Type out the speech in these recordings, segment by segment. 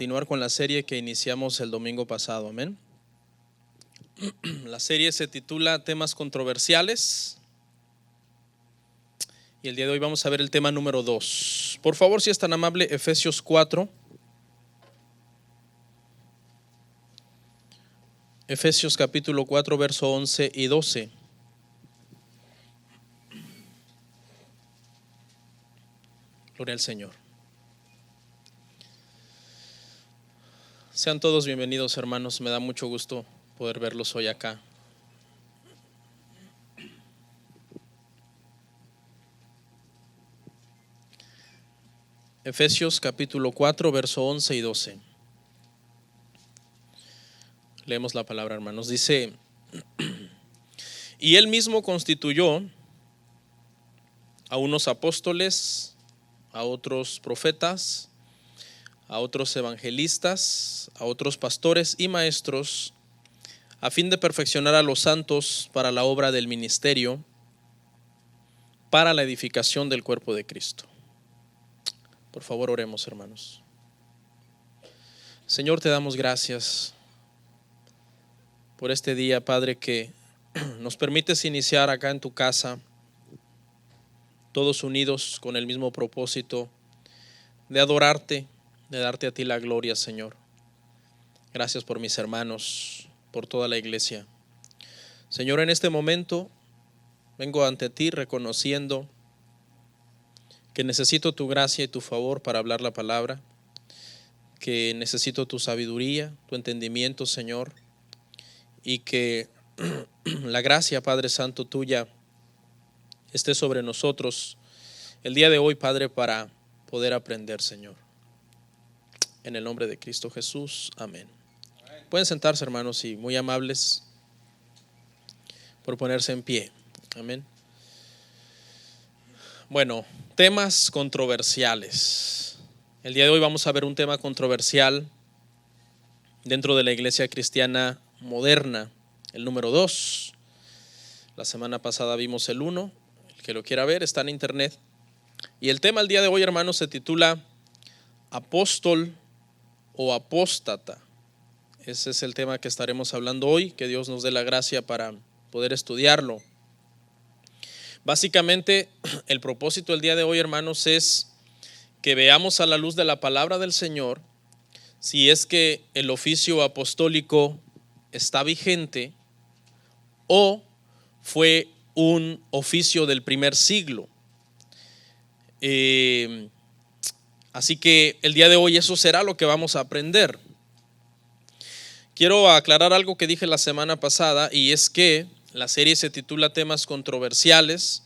Continuar con la serie que iniciamos el domingo pasado, amén. La serie se titula Temas controversiales y el día de hoy vamos a ver el tema número 2. Por favor, si es tan amable, Efesios 4. Efesios capítulo 4, verso 11 y 12. Gloria al Señor. Sean todos bienvenidos, hermanos. Me da mucho gusto poder verlos hoy acá. Efesios capítulo 4, verso 11 y 12. Leemos la palabra, hermanos. Dice: y él mismo constituyó a unos apóstoles, a otros profetas, a otros evangelistas, a otros pastores y maestros, a fin de perfeccionar a los santos para la obra del ministerio, para la edificación del cuerpo de Cristo. Por favor, oremos, hermanos. Señor, te damos gracias por este día, Padre, que nos permites iniciar acá en tu casa, todos unidos con el mismo propósito de adorarte, de darte a ti la gloria, Señor. Gracias por mis hermanos, por toda la iglesia. Señor, en este momento vengo ante ti reconociendo que necesito tu gracia y tu favor para hablar la palabra, que necesito tu sabiduría, tu entendimiento, Señor, y que la gracia, Padre Santo, tuya esté sobre nosotros el día de hoy, Padre, para poder aprender, Señor. En el nombre de Cristo Jesús, amén. Pueden sentarse, hermanos, y muy amables por ponerse en pie. Amén. Bueno, temas controversiales. El día de hoy vamos a ver un tema controversial dentro de la iglesia cristiana moderna, el número 2. La semana pasada vimos el 1, el que lo quiera ver está en internet. Y el tema el día de hoy, hermanos, se titula apóstol o apóstata. Ese es el tema que estaremos hablando hoy, que Dios nos dé la gracia para poder estudiarlo. Básicamente, el propósito del día de hoy, hermanos, es que veamos a la luz de la palabra del Señor si es que el oficio apostólico está vigente o fue un oficio del primer siglo. Así que el día de hoy eso será lo que vamos a aprender. Quiero aclarar algo que dije la semana pasada, y es que la serie se titula Temas controversiales,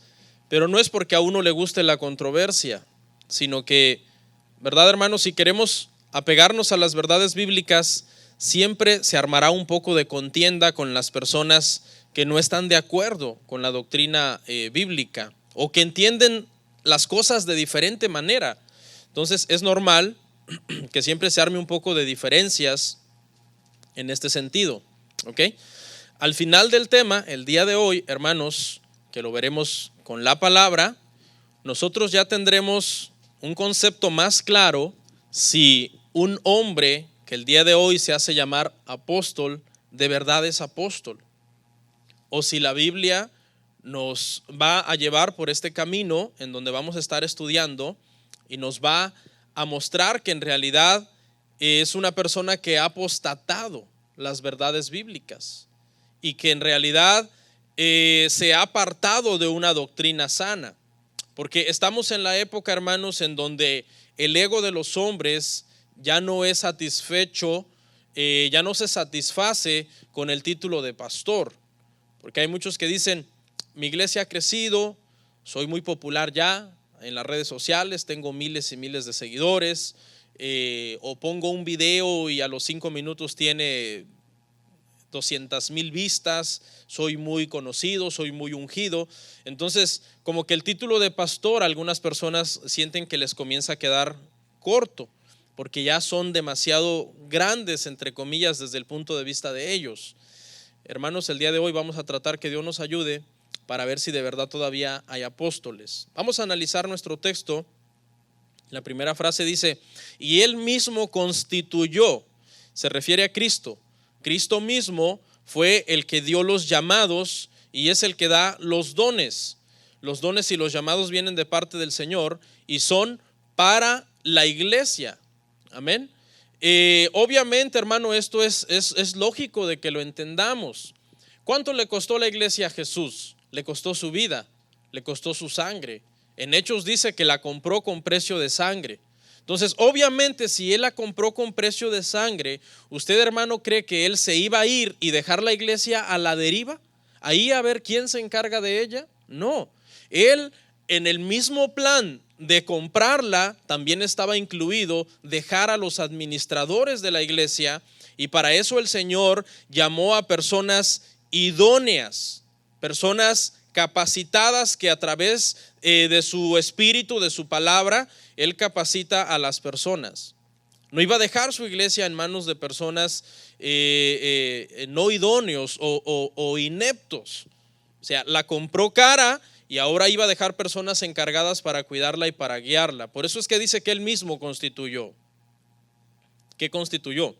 pero no es porque a uno le guste la controversia, sino que, ¿verdad, hermanos? Si queremos apegarnos a las verdades bíblicas, siempre se armará un poco de contienda con las personas que no están de acuerdo con la doctrina bíblica o que entienden las cosas de diferente manera. Entonces es normal que siempre se arme un poco de diferencias en este sentido, ¿ok? Al final del tema, el día de hoy, hermanos, que lo veremos con la palabra, nosotros ya tendremos un concepto más claro si un hombre que el día de hoy se hace llamar apóstol, de verdad es apóstol, o si la Biblia nos va a llevar por este camino en donde vamos a estar estudiando y nos va a mostrar que en realidad es una persona que ha apostatado las verdades bíblicas y que en realidad se ha apartado de una doctrina sana. Porque estamos en la época, hermanos, en donde el ego de los hombres ya no es satisfecho, ya no se satisface con el título de pastor. Porque hay muchos que dicen, mi iglesia ha crecido, soy muy popular ya en las redes sociales, tengo miles y miles de seguidores, o pongo un video y a los 5 minutos tiene 200,000 vistas, soy muy conocido, soy muy ungido. Entonces, como que el título de pastor, algunas personas sienten que les comienza a quedar corto, porque ya son demasiado grandes, entre comillas, desde el punto de vista de ellos. Hermanos, el día de hoy vamos a tratar que Dios nos ayude para ver si de verdad todavía hay apóstoles. Vamos a analizar nuestro texto La primera frase dice, y Él mismo constituyó, se refiere a Cristo. Cristo mismo fue el que dio los llamados y es el que da los dones. Los dones y los llamados vienen de parte del Señor y son para la iglesia. Amén. Obviamente, hermano, esto es lógico de que lo entendamos. ¿Cuánto le costó la iglesia a Jesús? Le costó su vida, le costó su sangre. En Hechos dice que la compró con precio de sangre. Entonces, obviamente, si Él la compró con precio de sangre, ¿usted, hermano, cree que Él se iba a ir y dejar la iglesia a la deriva? Ahí a ver quién se encarga de ella. No, Él en el mismo plan de comprarla también estaba incluido dejar a los administradores de la iglesia, y para eso el Señor llamó a personas idóneas, personas capacitadas que a través de su espíritu, de su palabra, Él capacita a las personas. No iba a dejar su iglesia en manos de personas no idóneos o ineptos. O sea, la compró cara y ahora iba a dejar personas encargadas para cuidarla y para guiarla. Por eso es que dice que Él mismo constituyó. ¿Qué constituyó?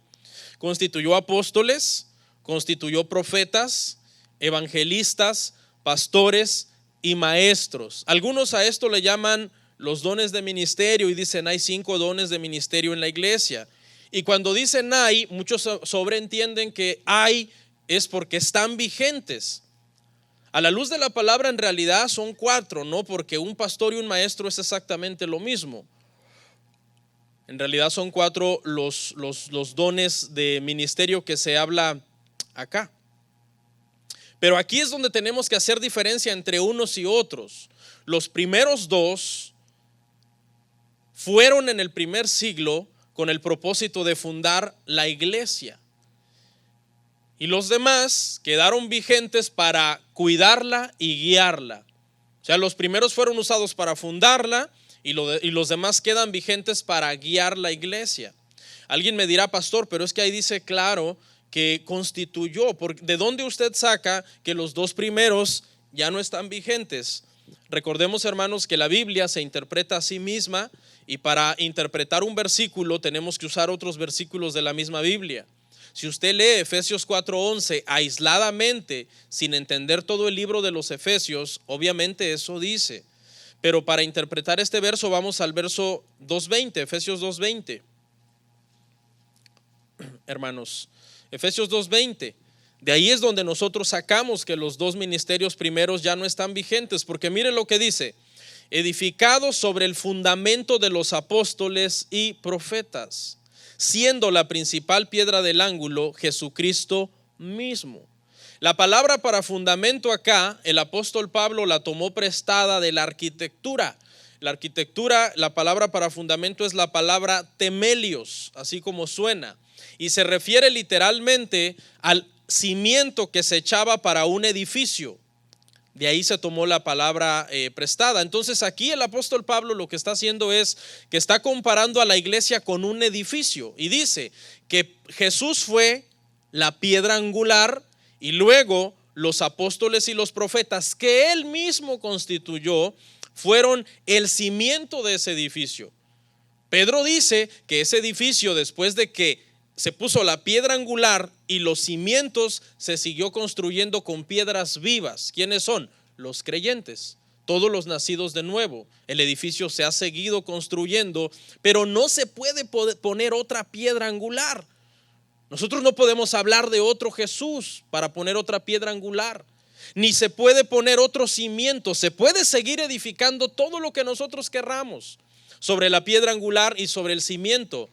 Constituyó apóstoles, constituyó profetas, evangelistas, pastores y maestros. Algunos a esto le llaman los dones de ministerio y dicen hay 5 dones de ministerio en la iglesia. Y cuando dicen hay, muchos sobreentienden que hay es porque están vigentes. A la luz de la palabra en realidad son 4, ¿no? Porque un pastor y un maestro es exactamente lo mismo. En realidad son 4 los dones de ministerio que se habla acá. Pero aquí es donde tenemos que hacer diferencia entre unos y otros. Los primeros 2 fueron en el primer siglo con el propósito de fundar la iglesia. Y los demás quedaron vigentes para cuidarla y guiarla. O sea, los primeros fueron usados para fundarla y los demás quedan vigentes para guiar la iglesia. Alguien me dirá, pastor, pero es que ahí dice claro que constituyó. ¿De dónde usted saca que los 2 primeros ya no están vigentes? Recordemos, hermanos, que la Biblia se interpreta a sí misma y para interpretar un versículo tenemos que usar otros versículos de la misma Biblia. Si usted lee Efesios 4:11 aisladamente, sin entender todo el libro de los Efesios, obviamente eso dice. Pero para interpretar este verso vamos al verso 2:20, Efesios 2:20. Hermanos, Efesios 2:20. De ahí es donde nosotros sacamos que los 2 ministerios primeros ya no están vigentes, porque mire lo que dice: edificados sobre el fundamento de los apóstoles y profetas, siendo la principal piedra del ángulo Jesucristo mismo. La palabra para fundamento acá, el apóstol Pablo la tomó prestada de la arquitectura. La arquitectura, la palabra para fundamento es la palabra temelios, así como suena, y se refiere literalmente al cimiento que se echaba para un edificio. De ahí se tomó la palabra prestada. Entonces aquí el apóstol Pablo lo que está haciendo es que está comparando a la iglesia con un edificio y dice que Jesús fue la piedra angular y luego los apóstoles y los profetas que Él mismo constituyó fueron el cimiento de ese edificio. Pedro dice que ese edificio, después de que se puso la piedra angular y los cimientos, se siguió construyendo con piedras vivas. ¿Quiénes son? Los creyentes, todos los nacidos de nuevo. El edificio se ha seguido construyendo, pero no se puede poner otra piedra angular. Nosotros no podemos hablar de otro Jesús para poner otra piedra angular, ni se puede poner otro cimiento. Se puede seguir edificando todo lo que nosotros querramos sobre la piedra angular y sobre el cimiento,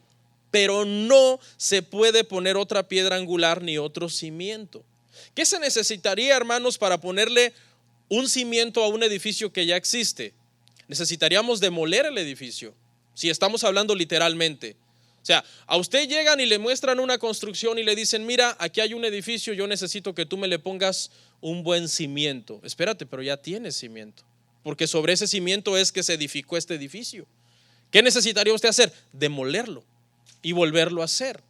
pero no se puede poner otra piedra angular ni otro cimiento. ¿Qué se necesitaría, hermanos, para ponerle un cimiento a un edificio que ya existe? Necesitaríamos demoler el edificio, si estamos hablando literalmente. O sea, a usted llegan y le muestran una construcción y le dicen: mira, aquí hay un edificio, yo necesito que tú me le pongas un buen cimiento. Espérate, pero ya tienes cimiento, porque sobre ese cimiento es que se edificó este edificio. ¿Qué necesitaría usted hacer? Demolerlo y volverlo a hacer.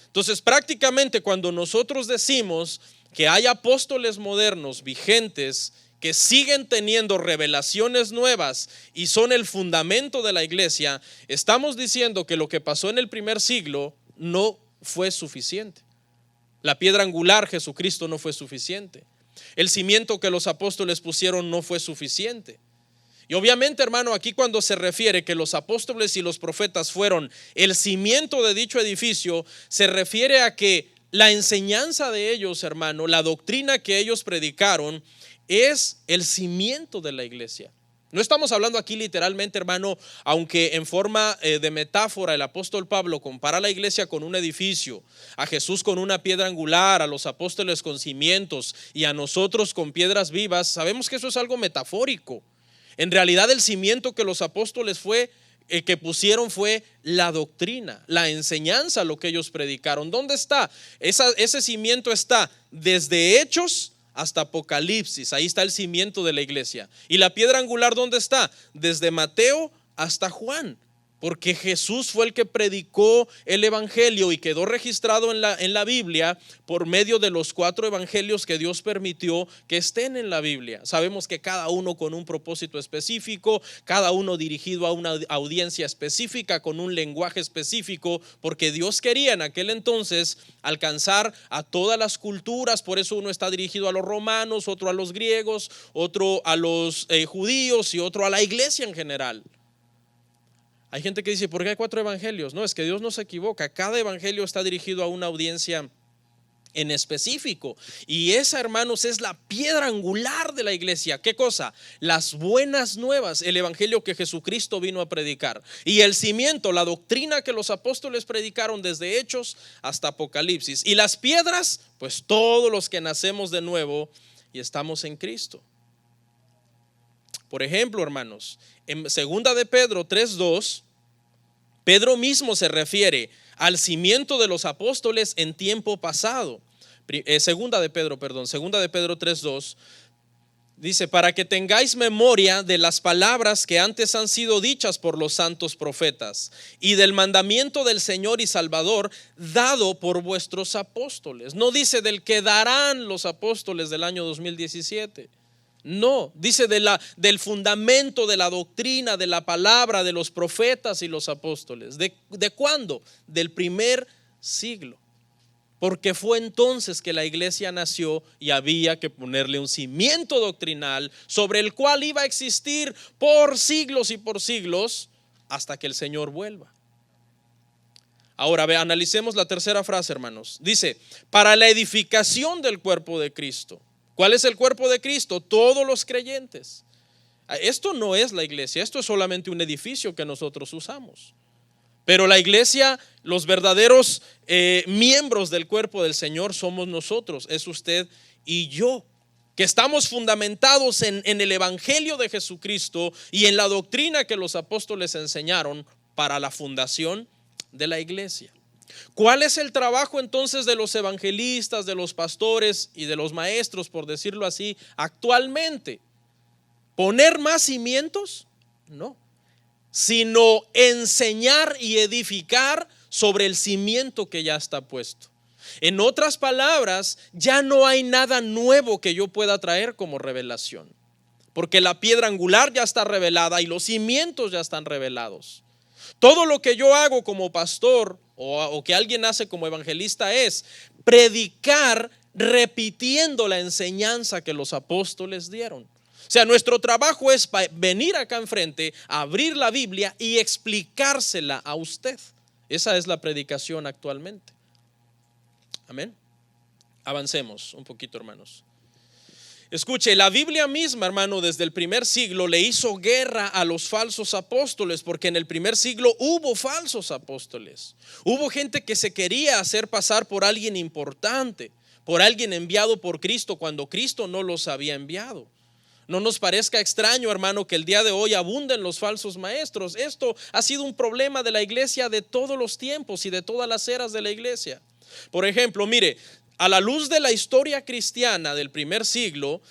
Entonces, prácticamente cuando nosotros decimos que hay apóstoles modernos vigentes que siguen teniendo revelaciones nuevas y son el fundamento de la iglesia, estamos diciendo que lo que pasó en el primer siglo no fue suficiente. La piedra angular, Jesucristo, no fue suficiente. El cimiento que los apóstoles pusieron no fue suficiente. Y obviamente, hermano, aquí cuando se refiere que los apóstoles y los profetas fueron el cimiento de dicho edificio, se refiere a que la enseñanza de ellos, hermano, la doctrina que ellos predicaron es el cimiento de la iglesia. No estamos hablando aquí literalmente, hermano, aunque en forma de metáfora el apóstol Pablo compara la iglesia con un edificio, a Jesús con una piedra angular, a los apóstoles con cimientos y a nosotros con piedras vivas. Sabemos que eso es algo metafórico. En realidad el cimiento que los apóstoles que pusieron fue la doctrina, la enseñanza, lo que ellos predicaron. ¿Dónde está? Ese cimiento está desde Hechos hasta Apocalipsis. Ahí está el cimiento de la iglesia. ¿Y la piedra angular dónde está? Desde Mateo hasta Juan. Porque Jesús fue el que predicó el evangelio y quedó registrado en la Biblia por medio de los 4 evangelios que Dios permitió que estén en la Biblia. Sabemos que cada uno con un propósito específico, cada uno dirigido a una audiencia específica, con un lenguaje específico, porque Dios quería en aquel entonces alcanzar a todas las culturas. Por eso uno está dirigido a los romanos, otro a los griegos, otro a los judíos y otro a la iglesia en general. Hay gente que dice, ¿por qué hay 4 evangelios? No, es que Dios no se equivoca. Cada evangelio está dirigido a una audiencia en específico. Y esa, hermanos, es la piedra angular de la iglesia. ¿Qué cosa? Las buenas nuevas, el evangelio que Jesucristo vino a predicar. Y el cimiento, la doctrina que los apóstoles predicaron desde Hechos hasta Apocalipsis. Y las piedras, pues todos los que nacemos de nuevo y estamos en Cristo. Por ejemplo, hermanos, en 2 de Pedro 3:2, Pedro mismo se refiere al cimiento de los apóstoles en tiempo pasado. Segunda de Pedro 3:2 dice: para que tengáis memoria de las palabras que antes han sido dichas por los santos profetas y del mandamiento del Señor y Salvador dado por vuestros apóstoles. No dice del que darán los apóstoles del año 2017. No, dice del fundamento de la doctrina, de la palabra, de los profetas y los apóstoles. ¿De cuándo? Del primer siglo. Porque fue entonces que la iglesia nació y había que ponerle un cimiento doctrinal sobre el cual iba a existir por siglos y por siglos hasta que el Señor vuelva. Ahora analicemos la tercera frase, hermanos. Dice, para la edificación del cuerpo de Cristo. ¿Cuál es el cuerpo de Cristo? Todos los creyentes. Esto no es la iglesia, esto es solamente un edificio que nosotros usamos. Pero la iglesia, los verdaderos miembros del cuerpo del Señor somos nosotros, es usted y yo, que estamos fundamentados en el evangelio de Jesucristo y en la doctrina que los apóstoles enseñaron para la fundación de la iglesia. ¿Cuál es el trabajo entonces de los evangelistas, de los pastores y de los maestros, por decirlo así, actualmente? ¿Poner más cimientos? No, sino enseñar y edificar sobre el cimiento que ya está puesto. En otras palabras, ya no hay nada nuevo que yo pueda traer como revelación, porque la piedra angular ya está revelada y los cimientos ya están revelados. Todo lo que yo hago como pastor o que alguien hace como evangelista es predicar repitiendo la enseñanza que los apóstoles dieron. O sea, nuestro trabajo es venir acá enfrente, abrir la Biblia y explicársela a usted. Esa es la predicación actualmente. Amén. Avancemos un poquito, hermanos. Escuche, la Biblia misma, hermano, desde el primer siglo le hizo guerra a los falsos apóstoles, porque en el primer siglo hubo falsos apóstoles. Hubo gente que se quería hacer pasar por alguien importante, por alguien enviado por Cristo, cuando Cristo no los había enviado. No nos parezca extraño, hermano, que el día de hoy abunden los falsos maestros. Esto ha sido un problema de la iglesia de todos los tiempos y de todas las eras de la iglesia. Por ejemplo, mire, a la luz de la historia cristiana del primer siglo,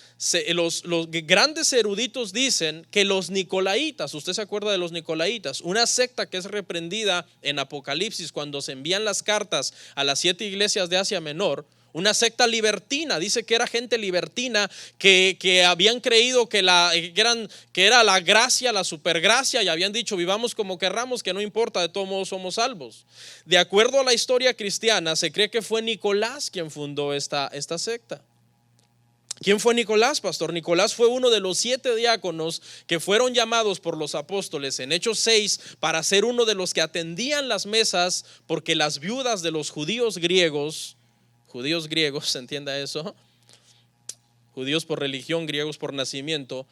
los grandes eruditos dicen que los nicolaitas, usted se acuerda de los nicolaitas, una secta que es reprendida en Apocalipsis cuando se envían las cartas a las 7 iglesias de Asia Menor, Una secta libertina, dice que era gente libertina que habían creído que era la gracia, la supergracia, y habían dicho vivamos como querramos, que no importa, de todos modos somos salvos. De acuerdo a la historia cristiana, se cree que fue Nicolás quien fundó esta secta. ¿Quién fue Nicolás, pastor? Nicolás fue uno de los 7 diáconos que fueron llamados por los apóstoles en Hechos 6 para ser uno de los que atendían las mesas, porque las viudas de los judíos griegos, ¿se entienda eso? Judíos por religión, griegos por nacimiento,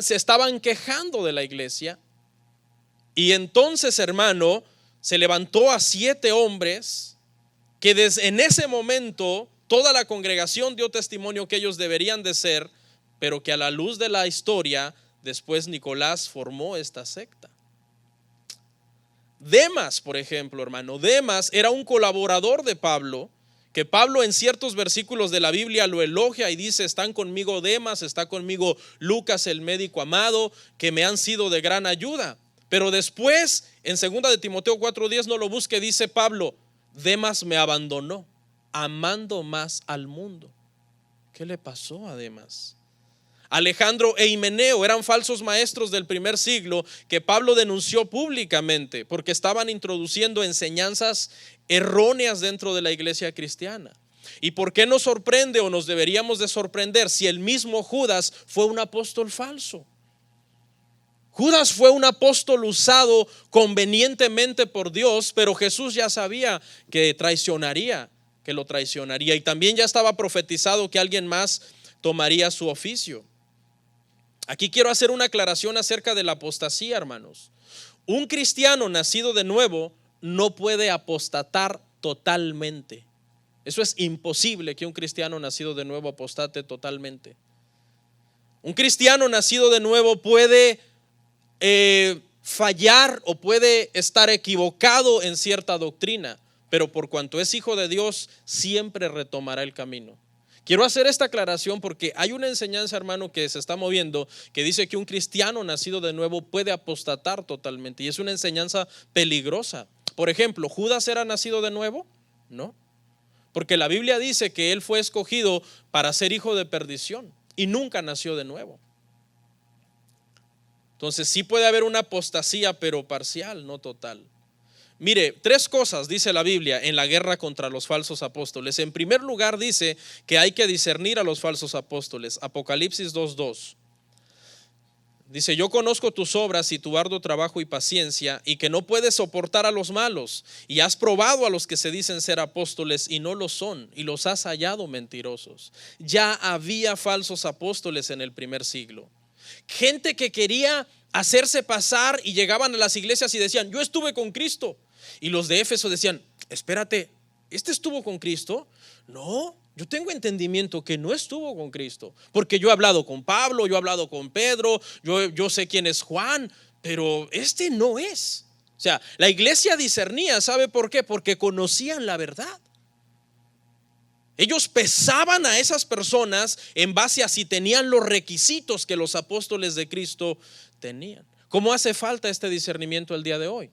se estaban quejando de la iglesia. Y entonces, hermano, se levantó a 7 hombres que en ese momento toda la congregación dio testimonio que ellos deberían de ser, pero que a la luz de la historia, después Nicolás formó esta secta. Demas, por ejemplo, hermano, Demas era un colaborador de Pablo, que Pablo en ciertos versículos de la Biblia lo elogia y dice: están conmigo Demas, está conmigo Lucas, el médico amado, que me han sido de gran ayuda. Pero después, en 2 de Timoteo 4:10, no lo busque, dice Pablo: Demas me abandonó, amando más al mundo. ¿Qué le pasó a Demas? Alejandro e Himeneo eran falsos maestros del primer siglo que Pablo denunció públicamente porque estaban introduciendo enseñanzas erróneas dentro de la iglesia cristiana. ¿Y por qué nos sorprende o nos deberíamos de sorprender si el mismo Judas fue un apóstol falso? Judas fue un apóstol usado convenientemente por Dios, pero Jesús ya sabía que lo traicionaría, y también ya estaba profetizado que alguien más tomaría su oficio. Aquí quiero hacer una aclaración acerca de la apostasía, hermanos. Un cristiano nacido de nuevo no puede apostatar totalmente. Eso es imposible, que un cristiano nacido de nuevo apostate totalmente. Un cristiano nacido de nuevo puede fallar o puede estar equivocado en cierta doctrina, pero por cuanto es hijo de Dios, siempre retomará el camino. Quiero hacer esta aclaración porque hay una enseñanza, hermano, que se está moviendo, que dice que un cristiano nacido de nuevo puede apostatar totalmente, y es una enseñanza peligrosa. Por ejemplo, ¿Judas era nacido de nuevo? No, porque la Biblia dice que él fue escogido para ser hijo de perdición y nunca nació de nuevo. Entonces sí puede haber una apostasía, pero parcial, no total. Mire, 3 cosas dice la Biblia en la guerra contra los falsos apóstoles. En primer lugar, dice que hay que discernir a los falsos apóstoles. Apocalipsis 2:2 dice: yo conozco tus obras y tu arduo trabajo y paciencia, y que no puedes soportar a los malos, y has probado a los que se dicen ser apóstoles y no lo son, y los has hallado mentirosos. Ya había falsos apóstoles en el primer siglo. Gente que quería hacerse pasar y llegaban a las iglesias y decían: yo estuve con Cristo. Y los de Éfeso decían: espérate, ¿este estuvo con Cristo? No, yo tengo entendimiento que no estuvo con Cristo, porque yo he hablado con Pablo, yo he hablado con Pedro, yo sé quién es Juan, pero este no es. O sea, la iglesia discernía, ¿sabe por qué? Porque conocían la verdad. Ellos pesaban a esas personas en base a si tenían los requisitos que los apóstoles de Cristo tenían. ¿Cómo hace falta este discernimiento el día de hoy?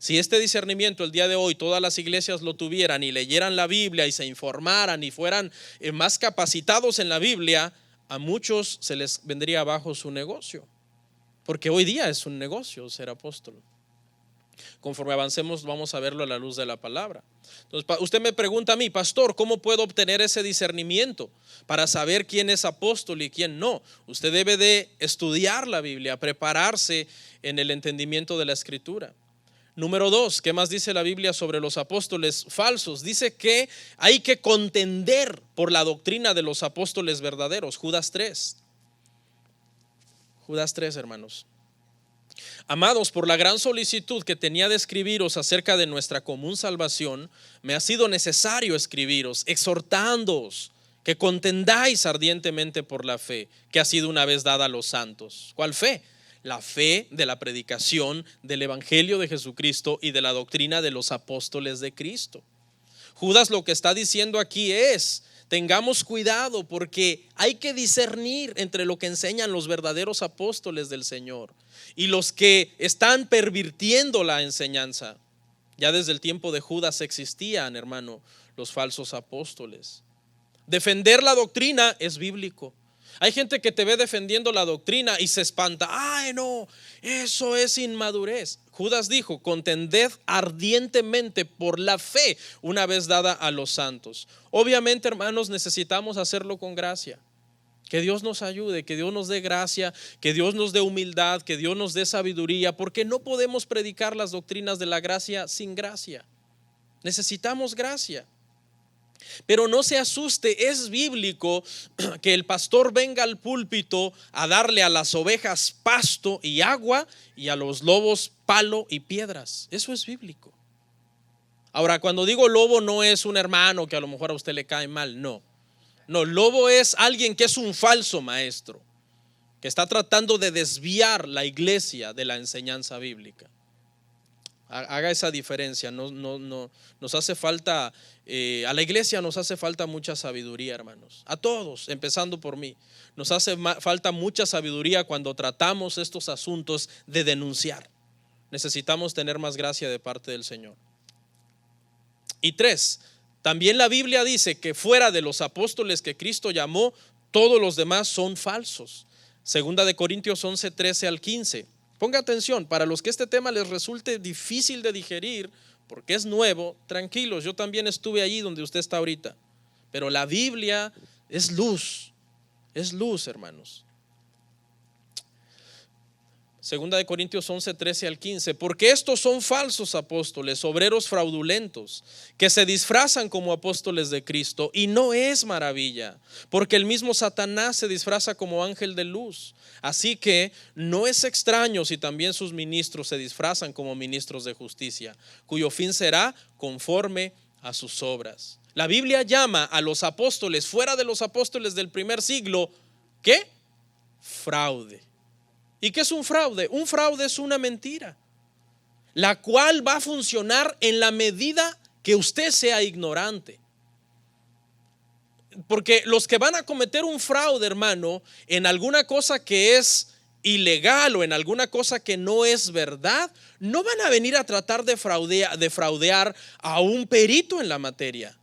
Si este discernimiento el día de hoy todas las iglesias lo tuvieran y leyeran la Biblia y se informaran y fueran más capacitados en la Biblia, a muchos se les vendría abajo su negocio, porque hoy día es un negocio ser apóstol. Conforme avancemos vamos a verlo a la luz de la palabra. Entonces, usted me pregunta a mí: pastor, ¿cómo puedo obtener ese discernimiento para saber quién es apóstol y quién no? Usted debe de estudiar la Biblia, prepararse en el entendimiento de la escritura. Número 2, ¿qué más dice la Biblia sobre los apóstoles falsos? Dice que hay que contender por la doctrina de los apóstoles verdaderos. Judas 3, hermanos. Amados, por la gran solicitud que tenía de escribiros acerca de nuestra común salvación, me ha sido necesario escribiros, exhortándoos que contendáis ardientemente por la fe que ha sido una vez dada a los santos. ¿Cuál fe? La fe de la predicación del evangelio de Jesucristo y de la doctrina de los apóstoles de Cristo. Judas lo que está diciendo aquí es: tengamos cuidado, porque hay que discernir entre lo que enseñan los verdaderos apóstoles del Señor y los que están pervirtiendo la enseñanza. Ya desde el tiempo de Judas existían, hermano, los falsos apóstoles. Defender la doctrina es bíblico. Hay gente que te ve defendiendo la doctrina y se espanta. Ay, no, eso es inmadurez. Judas dijo: contended ardientemente por la fe una vez dada a los santos. Obviamente, hermanos, necesitamos hacerlo con gracia. Que Dios nos ayude, que Dios nos dé gracia, que Dios nos dé humildad, que Dios nos dé sabiduría, porque no podemos predicar las doctrinas de la gracia sin gracia. Necesitamos gracia. Pero no se asuste, es bíblico que el pastor venga al púlpito a darle a las ovejas pasto y agua y a los lobos palo y piedras. Eso es bíblico. Ahora, cuando digo lobo, no es un hermano que a lo mejor a usted le cae mal, no. No, lobo es alguien que es un falso maestro, que está tratando de desviar la iglesia de la enseñanza bíblica. Haga esa diferencia. Nos hace falta, a la iglesia nos hace falta mucha sabiduría, hermanos. A todos, empezando por mí. Nos hace falta mucha sabiduría cuando tratamos estos asuntos de denunciar. Necesitamos tener más gracia de parte del Señor. Y 3, también la Biblia dice que fuera de los apóstoles que Cristo llamó, todos los demás son falsos. Segunda de Corintios 11, 13 al 15. Ponga atención, para los que este tema les resulte difícil de digerir, porque es nuevo, tranquilos, yo también estuve allí donde usted está ahorita. Pero la Biblia es luz, hermanos. Segunda de Corintios 11, 13 al 15. Porque estos son falsos apóstoles, obreros fraudulentos, que se disfrazan como apóstoles de Cristo, y no es maravilla, porque el mismo Satanás se disfraza como ángel de luz. Así que no es extraño si también sus ministros se disfrazan como ministros de justicia, cuyo fin será conforme a sus obras. La Biblia llama a los apóstoles, fuera de los apóstoles del primer siglo, ¿qué? Fraude. ¿Y qué es un fraude? Un fraude es una mentira, la cual va a funcionar en la medida que usted sea ignorante. Porque los que van a cometer un fraude, hermano, en alguna cosa que es ilegal o en alguna cosa que no es verdad, no van a venir a tratar de fraudear a un perito en la materia.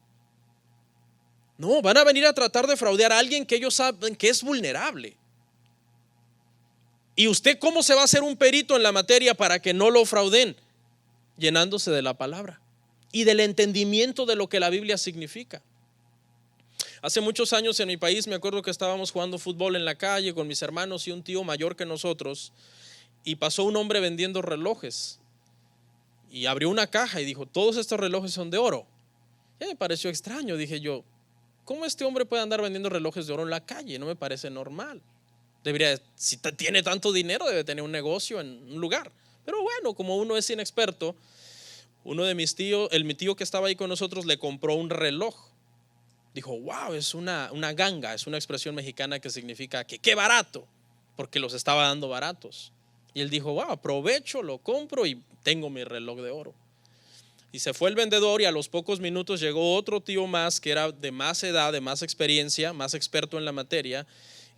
No, van a venir a tratar de fraudear a alguien que ellos saben que es vulnerable. ¿Y usted cómo se va a hacer un perito en la materia para que no lo frauden? Llenándose de la palabra y del entendimiento de lo que la Biblia significa. Hace muchos años en mi país me acuerdo que estábamos jugando fútbol en la calle con mis hermanos y un tío mayor que nosotros, y pasó un hombre vendiendo relojes y abrió una caja y dijo: todos estos relojes son de oro. Ya me pareció extraño, dije yo, ¿cómo este hombre puede andar vendiendo relojes de oro en la calle? No me parece normal. Debería, si tiene tanto dinero, debe tener un negocio en un lugar. Pero bueno, como uno es inexperto, uno de mis tíos, mi tío que estaba ahí con nosotros, le compró un reloj. Dijo: wow, es una ganga, es una expresión mexicana que significa que qué barato, porque los estaba dando baratos. Y él dijo: wow, aprovecho, lo compro y tengo mi reloj de oro. Y se fue el vendedor, y a los pocos minutos llegó otro tío más que era de más edad, de más experiencia, más experto en la materia.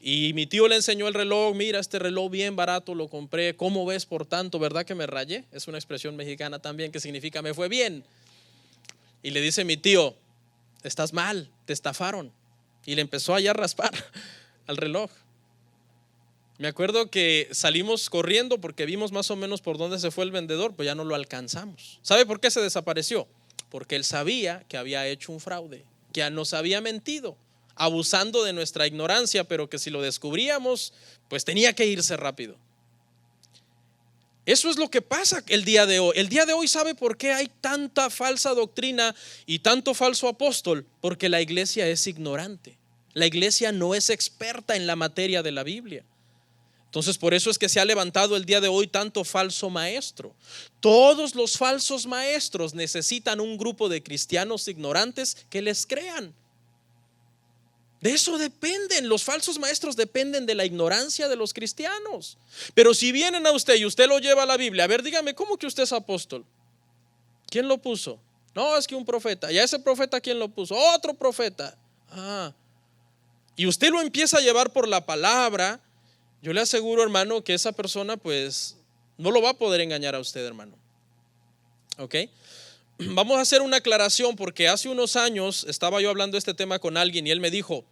Y mi tío le enseñó el reloj: mira, este reloj bien barato, lo compré, ¿cómo ves por tanto? ¿Verdad que me rayé? Es una expresión mexicana también que significa me fue bien. Y le dice mi tío: estás mal, te estafaron. Y le empezó allá a raspar al reloj. Me acuerdo que salimos corriendo porque vimos más o menos por dónde se fue el vendedor, pues ya no lo alcanzamos. ¿Sabe por qué se desapareció? Porque él sabía que había hecho un fraude, que nos había mentido, abusando de nuestra ignorancia, pero que si lo descubríamos, pues tenía que irse rápido. Eso es lo que pasa el día de hoy. El día de hoy, ¿sabe por qué hay tanta falsa doctrina y tanto falso apóstol? Porque la iglesia es ignorante. La iglesia no es experta en la materia de la Biblia. Entonces, por eso es que se ha levantado el día de hoy tanto falso maestro. Todos los falsos maestros necesitan un grupo de cristianos ignorantes que les crean. De eso dependen, los falsos maestros dependen de la ignorancia de los cristianos. Pero si vienen a usted y usted lo lleva a la Biblia, a ver, dígame, ¿cómo que usted es apóstol? ¿Quién lo puso? No, es que un profeta. ¿Y a ese profeta quién lo puso? Otro profeta. Y usted lo empieza a llevar por la palabra. Yo le aseguro, hermano, que esa persona pues no lo va a poder engañar a usted, hermano. ¿Ok? vamos a hacer una aclaración porque hace unos años estaba yo hablando de este tema con alguien y él me dijo,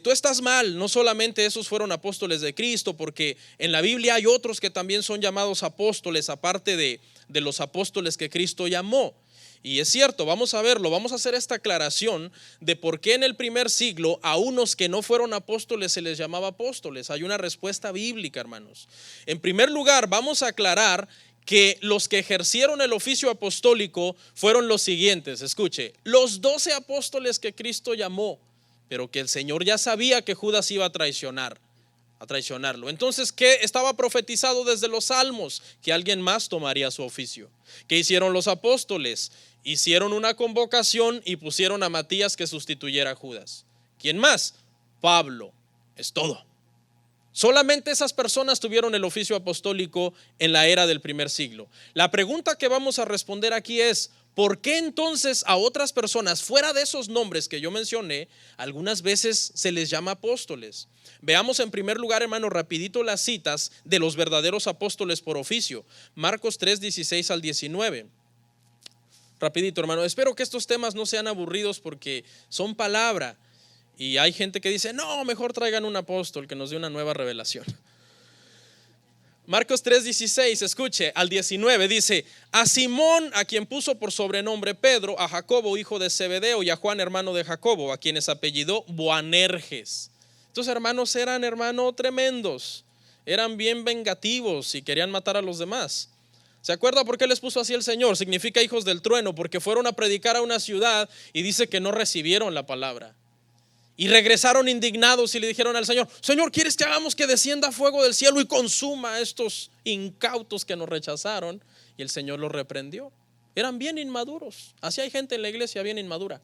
tú estás mal, no solamente esos fueron apóstoles de Cristo, porque en la Biblia hay otros que también son llamados apóstoles, aparte de los apóstoles que Cristo llamó. Y es cierto, vamos a verlo, vamos a hacer esta aclaración de por qué en el primer siglo a unos que no fueron apóstoles se les llamaba apóstoles. Hay una respuesta bíblica, hermanos. En primer lugar, vamos a aclarar que los que ejercieron el oficio apostólico fueron los siguientes. Escuche, los 12 apóstoles que Cristo llamó, pero que el Señor ya sabía que Judas iba a traicionarlo. Entonces, ¿qué estaba profetizado desde los salmos? Que alguien más tomaría su oficio. ¿Qué hicieron los apóstoles? Hicieron una convocación y pusieron a Matías que sustituyera a Judas. ¿Quién más? Pablo. Es todo. Solamente esas personas tuvieron el oficio apostólico en la era del primer siglo. La pregunta que vamos a responder aquí es: ¿por qué entonces a otras personas fuera de esos nombres que yo mencioné, algunas veces se les llama apóstoles? Veamos en primer lugar, hermano, rapidito las citas de los verdaderos apóstoles por oficio. Marcos 3, 16 al 19. Rapidito, hermano. Espero que estos temas no sean aburridos porque son palabra. Y hay gente que dice, no, mejor traigan un apóstol que nos dé una nueva revelación. Marcos 3:16, escuche, al 19 dice: a Simón, a quien puso por sobrenombre Pedro, a Jacobo, hijo de Zebedeo, y a Juan, hermano de Jacobo, a quienes apellidó Boanerges. Estos hermanos eran, hermano, tremendos, eran bien vengativos y querían matar a los demás. ¿Se acuerda por qué les puso así el Señor? Significa hijos del trueno, porque fueron a predicar a una ciudad y dice que no recibieron la palabra. Y regresaron indignados y le dijeron al Señor: Señor, ¿quieres que hagamos que descienda fuego del cielo y consuma a estos incautos que nos rechazaron? Y el Señor los reprendió. Eran bien inmaduros. Así hay gente en la iglesia bien inmadura.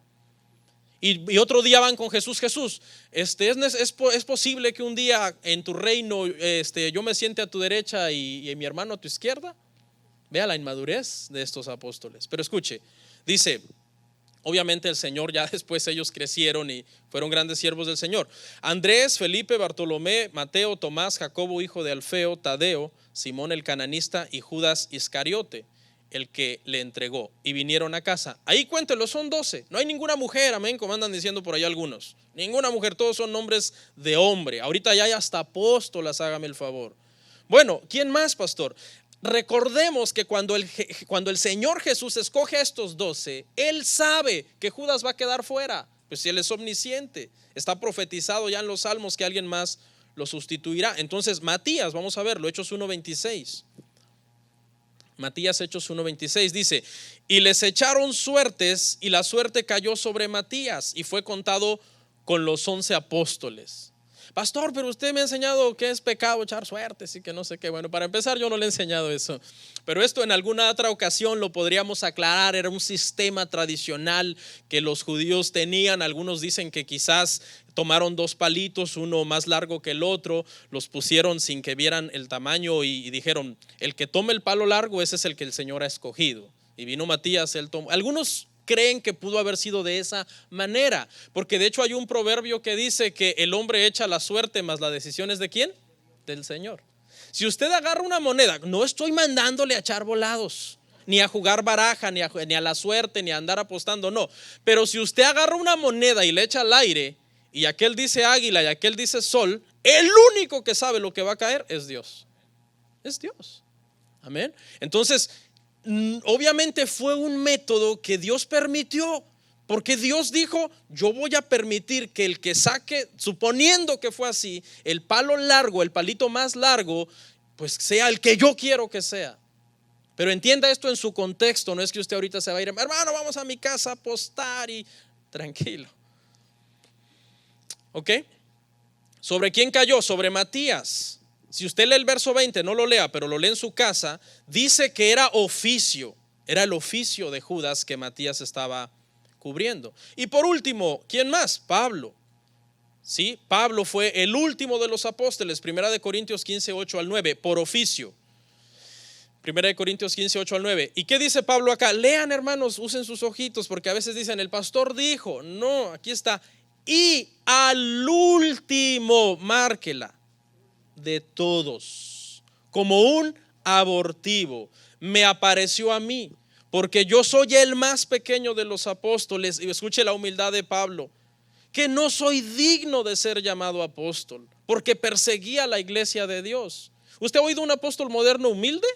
Y otro día van con Jesús: Jesús, es posible que un día en tu reino yo me siente a tu derecha y mi hermano a tu izquierda. Vea la inmadurez de estos apóstoles. Pero escuche, dice: obviamente el Señor, ya después ellos crecieron y fueron grandes siervos del Señor. Andrés, Felipe, Bartolomé, Mateo, Tomás, Jacobo, hijo de Alfeo, Tadeo, Simón el cananista y Judas Iscariote, el que le entregó. Y vinieron a casa. Ahí cuéntelo, son 12. No hay ninguna mujer, amén, como andan diciendo por ahí algunos. Ninguna mujer, todos son nombres de hombre. Ahorita ya hay hasta apóstolas, hágame el favor. Bueno, ¿quién más, pastor? Recordemos que cuando el Señor Jesús escoge a estos 12, Él sabe que Judas va a quedar fuera. Pues si Él es omnisciente, está profetizado ya en los salmos que alguien más lo sustituirá. Entonces Matías, vamos a verlo, Hechos 1:26. Matías, Hechos 1:26 dice: y les echaron suertes y la suerte cayó sobre Matías y fue contado con los 11 apóstoles. Pastor, pero usted me ha enseñado que es pecado echar suertes y que no sé qué. Bueno, para empezar, yo no le he enseñado eso. Pero esto en alguna otra ocasión lo podríamos aclarar. Era un sistema tradicional que los judíos tenían. Algunos dicen que quizás tomaron 2 palitos, uno más largo que el otro, los pusieron sin que vieran el tamaño y dijeron: el que tome el palo largo, ese es el que el Señor ha escogido. Y vino Matías, él tomó. Algunos creen que pudo haber sido de esa manera, porque de hecho hay un proverbio que dice que el hombre echa la suerte, mas la decisión es ¿de quién? Del Señor. Si usted agarra una moneda, no estoy mandándole a echar volados, ni a jugar baraja, ni a la suerte, ni a andar apostando, no. Pero si usted agarra una moneda y le echa al aire, y aquel dice águila y aquel dice sol, el único que sabe lo que va a caer es Dios. Es Dios. Amén. Entonces, obviamente fue un método que Dios permitió, porque Dios dijo: yo voy a permitir que el que saque, suponiendo que fue así, el palo largo, el palito más largo, pues sea el que yo quiero que sea. Pero entienda esto en su contexto. No es que usted ahorita se va a ir: hermano, vamos a mi casa a apostar y tranquilo. ¿Ok? ¿Sobre quién cayó? Sobre Matías. Si usted lee el verso 20, no lo lea, pero lo lee en su casa, dice que era oficio, era el oficio de Judas que Matías estaba cubriendo. Y por último, ¿quién más? Pablo. Sí, Pablo fue el último de los apóstoles. Primera de Corintios 15, 8 al 9, por oficio. Primera de Corintios 15, 8 al 9. ¿Y qué dice Pablo acá? Lean, hermanos, usen sus ojitos, porque a veces dicen: el pastor dijo. No, aquí está: y al último, márquela, de todos, como un abortivo, me apareció a mí, porque yo soy el más pequeño de los apóstoles. Y escuche la humildad de Pablo, que no soy digno de ser llamado apóstol, porque perseguía la iglesia de Dios. ¿Usted ha oído un apóstol moderno humilde?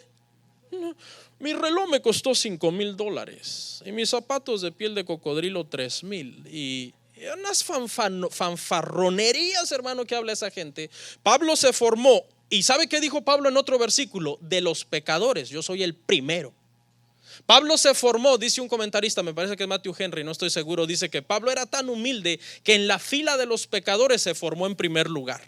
No. Mi reloj me costó $5,000 y mis zapatos de piel de cocodrilo 3,000 y unas fanfarronerías, hermano, que habla esa gente. Pablo se formó, y ¿sabe qué dijo Pablo en otro versículo? De los pecadores, yo soy el primero. Pablo se formó, dice un comentarista, me parece que es Matthew Henry, no estoy seguro, dice que Pablo era tan humilde que en la fila de los pecadores se formó en primer lugar.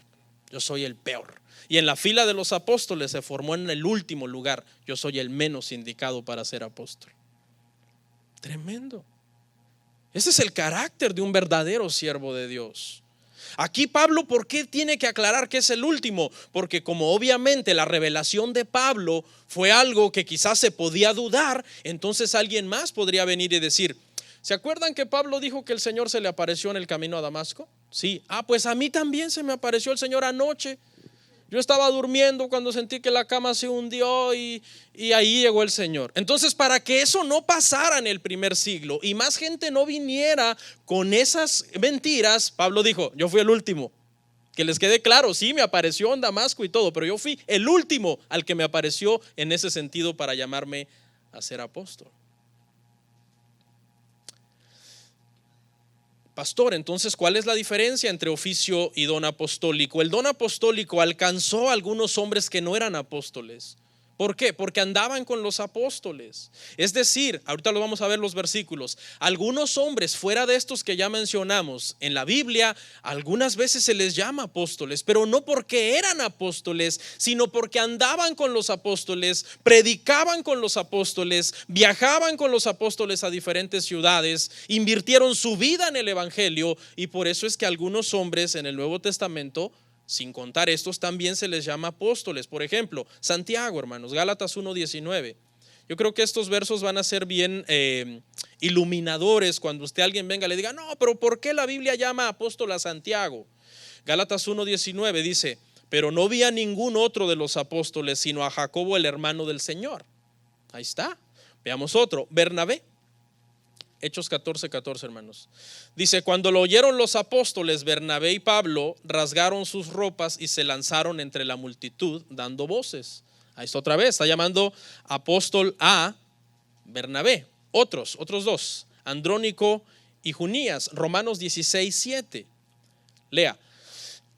Yo soy el peor. Y en la fila de los apóstoles se formó en el último lugar. Yo soy el menos indicado para ser apóstol. Tremendo. Ese es el carácter de un verdadero siervo de Dios. Aquí Pablo, ¿por qué tiene que aclarar que es el último? Porque como obviamente la revelación de Pablo fue algo que quizás se podía dudar, entonces alguien más podría venir y decir: ¿se acuerdan que Pablo dijo que el Señor se le apareció en el camino a Damasco? Sí. Pues a mí también se me apareció el Señor anoche. Yo estaba durmiendo cuando sentí que la cama se hundió y ahí llegó el Señor. Entonces, para que eso no pasara en el primer siglo y más gente no viniera con esas mentiras, Pablo dijo: yo fui el último. Que les quede claro, sí, me apareció en Damasco y todo, pero yo fui el último al que me apareció en ese sentido para llamarme a ser apóstol. Pastor, entonces, ¿cuál es la diferencia entre oficio y don apostólico? El don apostólico alcanzó a algunos hombres que no eran apóstoles. ¿Por qué? Porque andaban con los apóstoles. Es decir, ahorita lo vamos a ver los versículos. Algunos hombres fuera de estos que ya mencionamos en la Biblia, algunas veces se les llama apóstoles, pero no porque eran apóstoles, sino porque andaban con los apóstoles, predicaban con los apóstoles, viajaban con los apóstoles a diferentes ciudades, invirtieron su vida en el evangelio, y por eso es que algunos hombres en el Nuevo Testamento, sin contar estos, también se les llama apóstoles. Por ejemplo, Santiago, hermanos, Gálatas 1:19. Yo creo que estos versos van a ser bien iluminadores cuando usted, alguien venga y le diga: no, pero ¿por qué la Biblia llama apóstol a Santiago? Gálatas 1:19 dice: pero no vi a ningún otro de los apóstoles sino a Jacobo, el hermano del Señor. Ahí está. Veamos otro, Bernabé. Hechos 14:14, hermanos. Dice: cuando lo oyeron los apóstoles, Bernabé y Pablo rasgaron sus ropas y se lanzaron entre la multitud dando voces. Ahí está otra vez, está llamando apóstol a Bernabé. Otros dos, Andrónico y Junías. Romanos 16:7. Lea.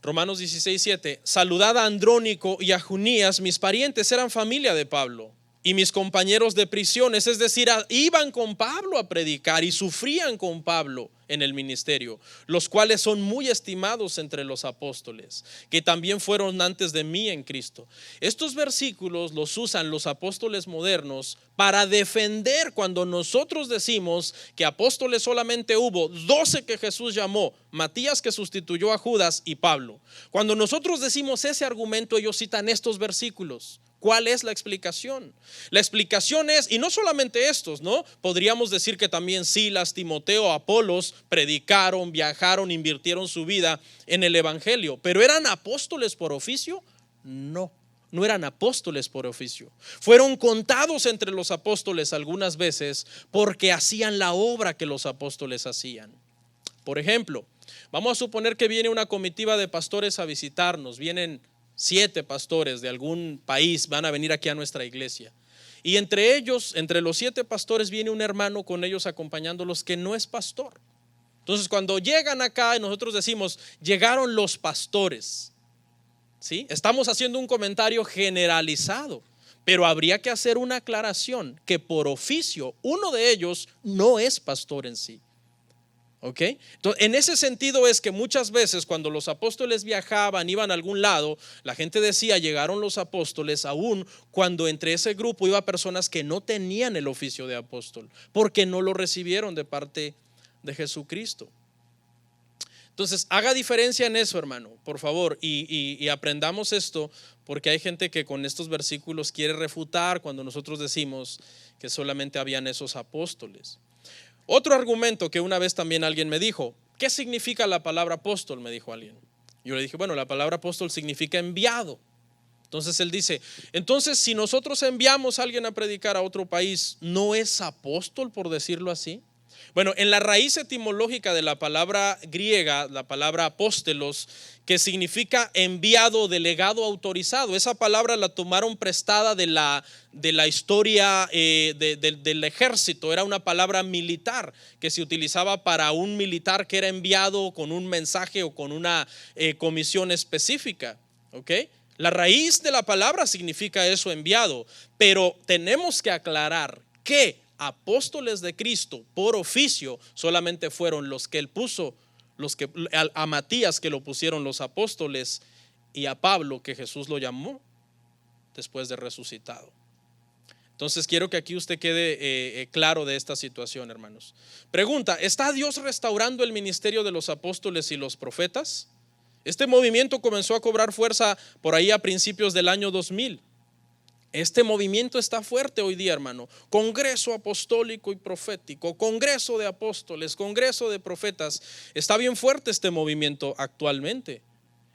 Romanos 16:7. Saludad a Andrónico y a Junías, mis parientes, eran familia de Pablo y mis compañeros de prisiones, es decir, iban con Pablo a predicar y sufrían con Pablo en el ministerio, los cuales son muy estimados entre los apóstoles, que también fueron antes de mí en Cristo. Estos versículos los usan los apóstoles modernos para defender cuando nosotros decimos que apóstoles solamente hubo 12 que Jesús llamó, Matías que sustituyó a Judas y Pablo. Cuando nosotros decimos ese argumento, ellos citan estos versículos. ¿Cuál es la explicación? La explicación es, y no solamente estos, ¿no? Podríamos decir que también Silas, Timoteo, Apolos predicaron, viajaron, invirtieron su vida en el evangelio, pero ¿eran apóstoles por oficio? No eran apóstoles por oficio. Fueron contados entre los apóstoles algunas veces porque hacían la obra que los apóstoles hacían. Por ejemplo, vamos a suponer que viene una comitiva de pastores a visitarnos, vienen 7 pastores de algún país, van a venir aquí a nuestra iglesia. Y entre ellos, entre los 7 pastores, viene un hermano con ellos acompañándolos que no es pastor. Entonces, cuando llegan acá y nosotros decimos: llegaron los pastores, ¿sí? Estamos haciendo un comentario generalizado, pero habría que hacer una aclaración que por oficio uno de ellos no es pastor en sí. ¿Ok? Entonces, en ese sentido es que muchas veces cuando los apóstoles viajaban, iban a algún lado, la gente decía: llegaron los apóstoles, aún cuando entre ese grupo iba personas que no tenían el oficio de apóstol, porque no lo recibieron de parte de Jesucristo. Entonces, haga diferencia en eso, hermano, por favor, y aprendamos esto, porque hay gente que con estos versículos quiere refutar cuando nosotros decimos que solamente habían esos apóstoles. Otro argumento que una vez también alguien me dijo: ¿qué significa la palabra apóstol? Me dijo alguien. Yo le dije: bueno, la palabra apóstol significa enviado. Entonces él dice, entonces si nosotros enviamos a alguien a predicar a otro país, ¿no es apóstol, por decirlo así? Bueno, en la raíz etimológica de la palabra griega, la palabra apóstelos, que significa enviado, delegado, autorizado, esa palabra la tomaron prestada de la historia del ejército. Era una palabra militar que se utilizaba para un militar que era enviado con un mensaje o con una comisión específica. ¿Ok? La raíz de la palabra significa eso, enviado, pero tenemos que aclarar que apóstoles de Cristo por oficio solamente fueron los que él puso, a Matías que lo pusieron los apóstoles y a Pablo que Jesús lo llamó después de resucitado. Entonces quiero que aquí usted quede claro de esta situación, hermanos. Pregunta, ¿está Dios restaurando el ministerio de los apóstoles y los profetas? Este movimiento comenzó a cobrar fuerza por ahí a principios del año 2000. Este movimiento está fuerte hoy día, hermano. Congreso apostólico y profético, congreso de apóstoles, congreso de profetas. Está bien fuerte este movimiento actualmente.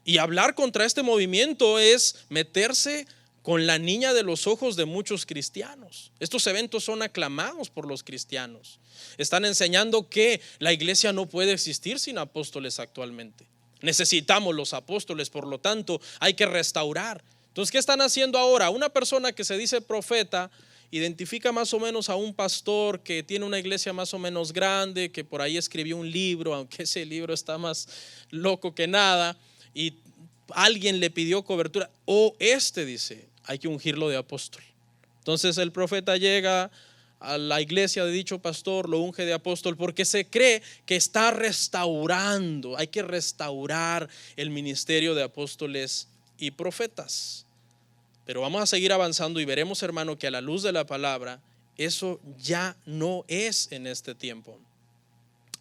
Y hablar contra este movimiento es meterse con la niña de los ojos de muchos cristianos. Estos eventos son aclamados por los cristianos. Están enseñando que la iglesia no puede existir sin apóstoles actualmente. Necesitamos los apóstoles, por lo tanto hay que restaurar. Entonces, ¿qué están haciendo ahora? Una persona que se dice profeta identifica más o menos a un pastor que tiene una iglesia más o menos grande, que por ahí escribió un libro, aunque ese libro está más loco que nada, y alguien le pidió cobertura. Dice, hay que ungirlo de apóstol. Entonces el profeta llega a la iglesia de dicho pastor, lo unge de apóstol, porque se cree que está restaurando. Hay que restaurar el ministerio de apóstoles y profetas. Pero vamos a seguir avanzando y veremos, hermano, que a la luz de la palabra eso ya no es en este tiempo.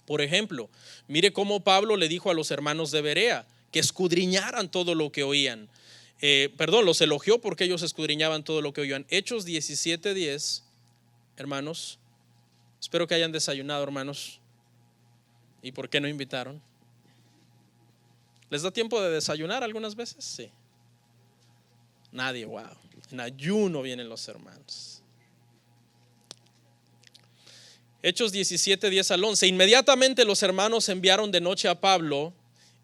Por ejemplo, mire cómo Pablo le dijo a los hermanos de Berea que escudriñaran todo lo que oían. Los elogió porque ellos escudriñaban todo lo que oían. Hechos 17:10, hermanos, espero que hayan desayunado, hermanos. ¿Y por qué no invitaron? ¿Les da tiempo de desayunar algunas veces? Sí. Nadie, wow. En ayuno vienen los hermanos. Hechos 17:10 al 11. Inmediatamente los hermanos enviaron de noche a Pablo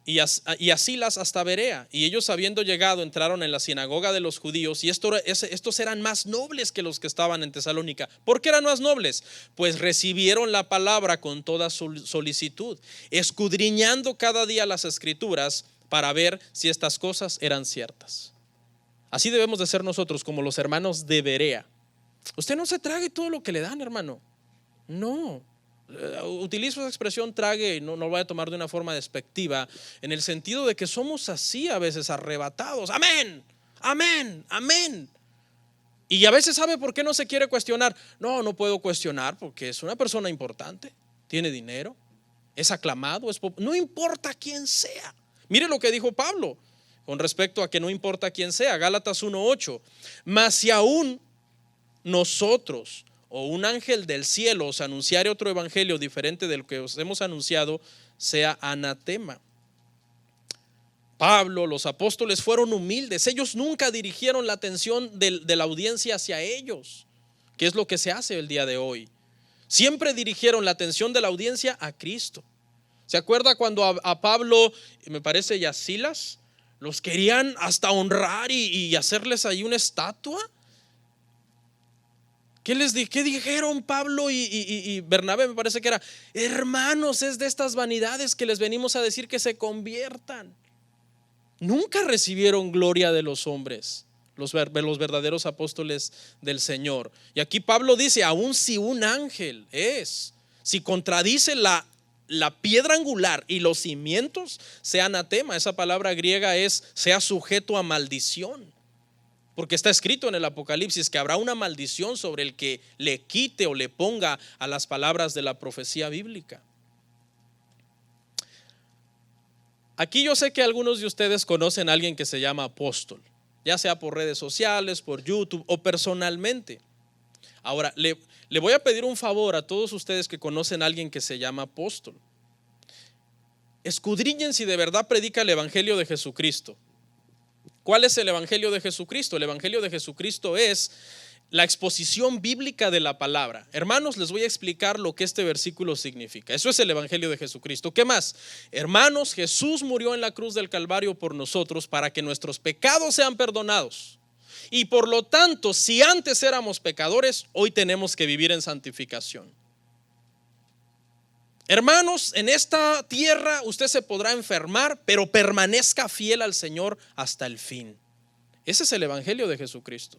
y a Silas hasta Berea. Y ellos, habiendo llegado, entraron en la sinagoga de los judíos. Y estos eran más nobles que los que estaban en Tesalónica. ¿Por qué eran más nobles? Pues recibieron la palabra con toda solicitud, escudriñando cada día las escrituras para ver si estas cosas eran ciertas. Así debemos de ser nosotros, como los hermanos de Berea. Usted no se trague todo lo que le dan, hermano. No. Utilizo esa expresión trague y no lo voy a tomar de una forma despectiva, en el sentido de que somos así a veces arrebatados. Amén, amén, amén. Y a veces, ¿sabe por qué no se quiere cuestionar? No puedo cuestionar porque es una persona importante, tiene dinero, es aclamado, no importa quién sea. Mire lo que dijo Pablo con respecto a que no importa quién sea. Gálatas 1:8. Mas si aún nosotros o un ángel del cielo os anunciare otro evangelio diferente del que os hemos anunciado, sea anatema. Pablo, los apóstoles fueron humildes. Ellos nunca dirigieron la atención de la audiencia hacia ellos, que es lo que se hace el día de hoy. Siempre dirigieron la atención de la audiencia a Cristo. ¿Se acuerda cuando a Pablo, me parece, y a Silas los querían hasta honrar y hacerles ahí una estatua? ¿Qué dijeron Pablo y Bernabé? Me parece que era: hermanos, es de estas vanidades que les venimos a decir que se conviertan. Nunca recibieron gloria de los hombres, los verdaderos apóstoles del Señor. Y aquí Pablo dice: aun si un ángel si contradice la piedra angular y los cimientos, sea anatema. Esa palabra griega sea sujeto a maldición. Porque está escrito en el Apocalipsis que habrá una maldición sobre el que le quite o le ponga a las palabras de la profecía bíblica. Aquí yo sé que algunos de ustedes conocen a alguien que se llama apóstol, ya sea por redes sociales, por YouTube o personalmente. Ahora, le voy a pedir un favor a todos ustedes que conocen a alguien que se llama apóstol. Escudriñen si de verdad predica el evangelio de Jesucristo. ¿Cuál es el Evangelio de Jesucristo? El Evangelio de Jesucristo es la exposición bíblica de la palabra. Hermanos, les voy a explicar lo que este versículo significa. Eso es el Evangelio de Jesucristo. ¿Qué más? Hermanos, Jesús murió en la cruz del Calvario por nosotros para que nuestros pecados sean perdonados. Y por lo tanto, si antes éramos pecadores, hoy tenemos que vivir en santificación. Hermanos, en esta tierra usted se podrá enfermar, pero permanezca fiel al Señor hasta el fin. Ese es el Evangelio de Jesucristo.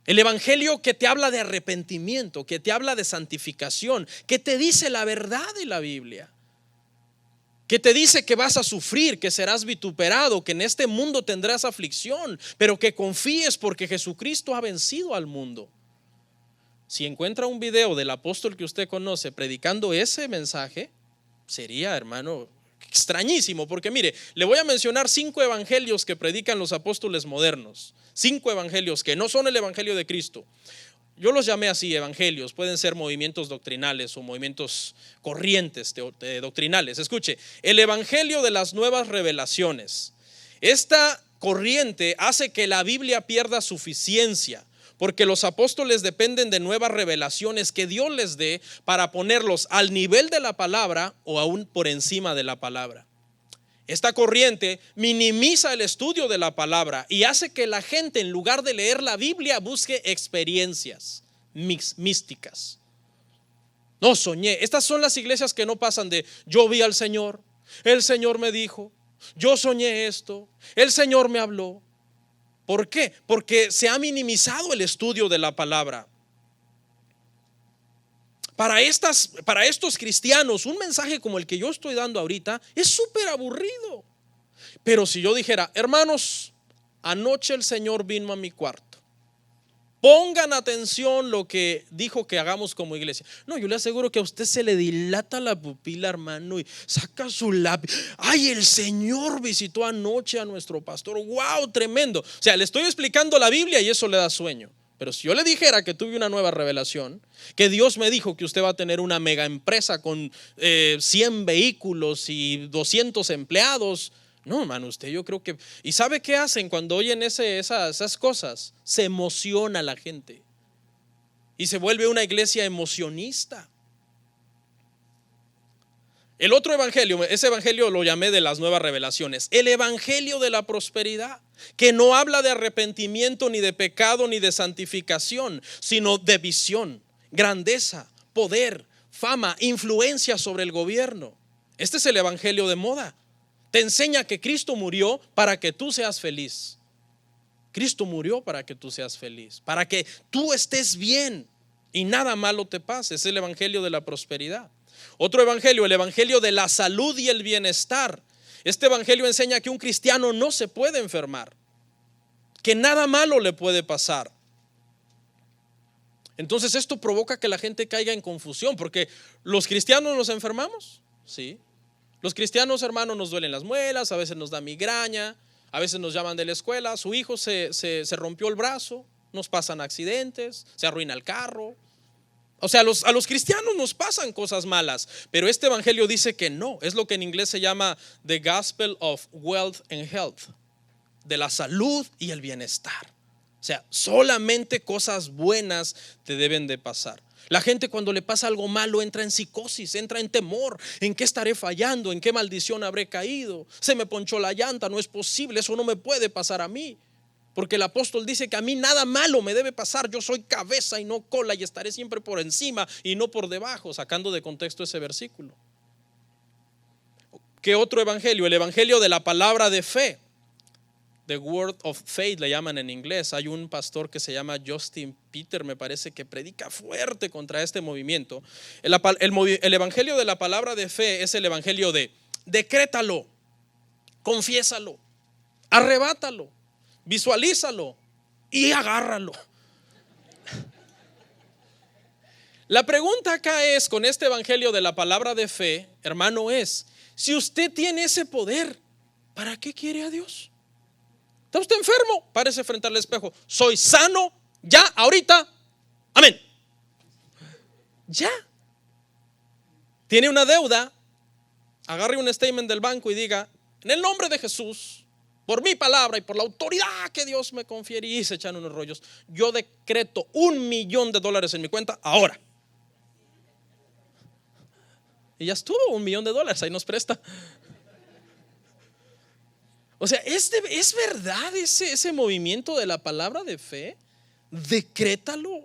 El Evangelio que te habla de arrepentimiento, que te habla de santificación, que te dice la verdad de la Biblia, que te dice que vas a sufrir, que serás vituperado, que en este mundo tendrás aflicción, pero que confíes porque Jesucristo ha vencido al mundo. Si encuentra un video del apóstol que usted conoce predicando ese mensaje, sería, hermano, extrañísimo, porque mire, le voy a mencionar 5 evangelios que predican los apóstoles modernos, 5 evangelios que no son el Evangelio de Cristo. Yo los llamé así, evangelios, pueden ser movimientos doctrinales o movimientos corrientes doctrinales. Escuche, el Evangelio de las nuevas revelaciones. Esta corriente hace que la Biblia pierda suficiencia, porque los apóstoles dependen de nuevas revelaciones que Dios les dé para ponerlos al nivel de la palabra o aún por encima de la palabra. Esta corriente minimiza el estudio de la palabra y hace que la gente, en lugar de leer la Biblia, busque experiencias místicas. No, soñé. Estas son las iglesias que no pasan de yo vi al Señor, el Señor me dijo, yo soñé esto, el Señor me habló. ¿Por qué? Porque se ha minimizado el estudio de la palabra. Para estos cristianos, un mensaje como el que yo estoy dando ahorita es súper aburrido. Pero si yo dijera, hermanos, anoche el Señor vino a mi cuarto, pongan atención lo que dijo que hagamos como iglesia. No, yo le aseguro que a usted se le dilata la pupila, hermano, y saca su lápiz. Ay, el Señor visitó anoche a nuestro pastor. Wow, tremendo. O sea, le estoy explicando la Biblia y eso le da sueño. Pero si yo le dijera que tuve una nueva revelación, que Dios me dijo que usted va a tener una mega empresa con 100 vehículos y 200 empleados, no, hermano, usted yo creo que… ¿Y sabe qué hacen cuando oyen esas cosas? Se emociona la gente y se vuelve una iglesia emocionista. El otro evangelio, ese evangelio lo llamé de las nuevas revelaciones, el evangelio de la prosperidad, que no habla de arrepentimiento, ni de pecado, ni de santificación, sino de visión, grandeza, poder, fama, influencia sobre el gobierno. Este es el evangelio de moda. Te enseña que Cristo murió para que tú seas feliz. Cristo murió para que tú seas feliz, para que tú estés bien y nada malo te pase. Es el evangelio de la prosperidad. Otro evangelio, el evangelio de la salud y el bienestar. Este evangelio enseña que un cristiano no se puede enfermar, que nada malo le puede pasar. Entonces esto provoca que la gente caiga en confusión, porque los cristianos nos enfermamos, sí. Los cristianos, hermanos, nos duelen las muelas, a veces nos da migraña, a veces nos llaman de la escuela, su hijo se rompió el brazo, nos pasan accidentes, se arruina el carro. O sea, a los cristianos nos pasan cosas malas, pero este evangelio dice que no. Es lo que en inglés se llama The Gospel of Wealth and Health, de la salud y el bienestar. O sea, solamente cosas buenas te deben de pasar. La gente, cuando le pasa algo malo, entra en psicosis, entra en temor. ¿En qué estaré fallando? ¿En qué maldición habré caído? Se me ponchó la llanta, no es posible, eso no me puede pasar a mí. Porque el apóstol dice que a mí nada malo me debe pasar. Yo soy cabeza y no cola, y estaré siempre por encima y no por debajo, sacando de contexto ese versículo. ¿Qué otro evangelio? El evangelio de la palabra de fe. The Word of Faith le llaman en inglés. Hay un pastor que se llama Justin Peter, me parece, que predica fuerte contra este movimiento. El evangelio de la palabra de fe es el evangelio de decrétalo, confiésalo, arrebátalo, visualízalo y agárralo. La pregunta acá es, con este evangelio de la palabra de fe, hermano, es: si usted tiene ese poder, ¿para qué quiere a Dios? ¿Está usted enfermo? Párese frente al espejo. Soy sano ya, ahorita. Amén. Ya. Tiene una deuda. Agarre un statement del banco y diga: en el nombre de Jesús, por mi palabra y por la autoridad que Dios me confiere, y se echan unos rollos. Yo decreto $1,000,000 en mi cuenta ahora. Y ya estuvo, $1,000,000, ahí nos presta. O sea, es verdad ese movimiento de la palabra de fe. Decrétalo.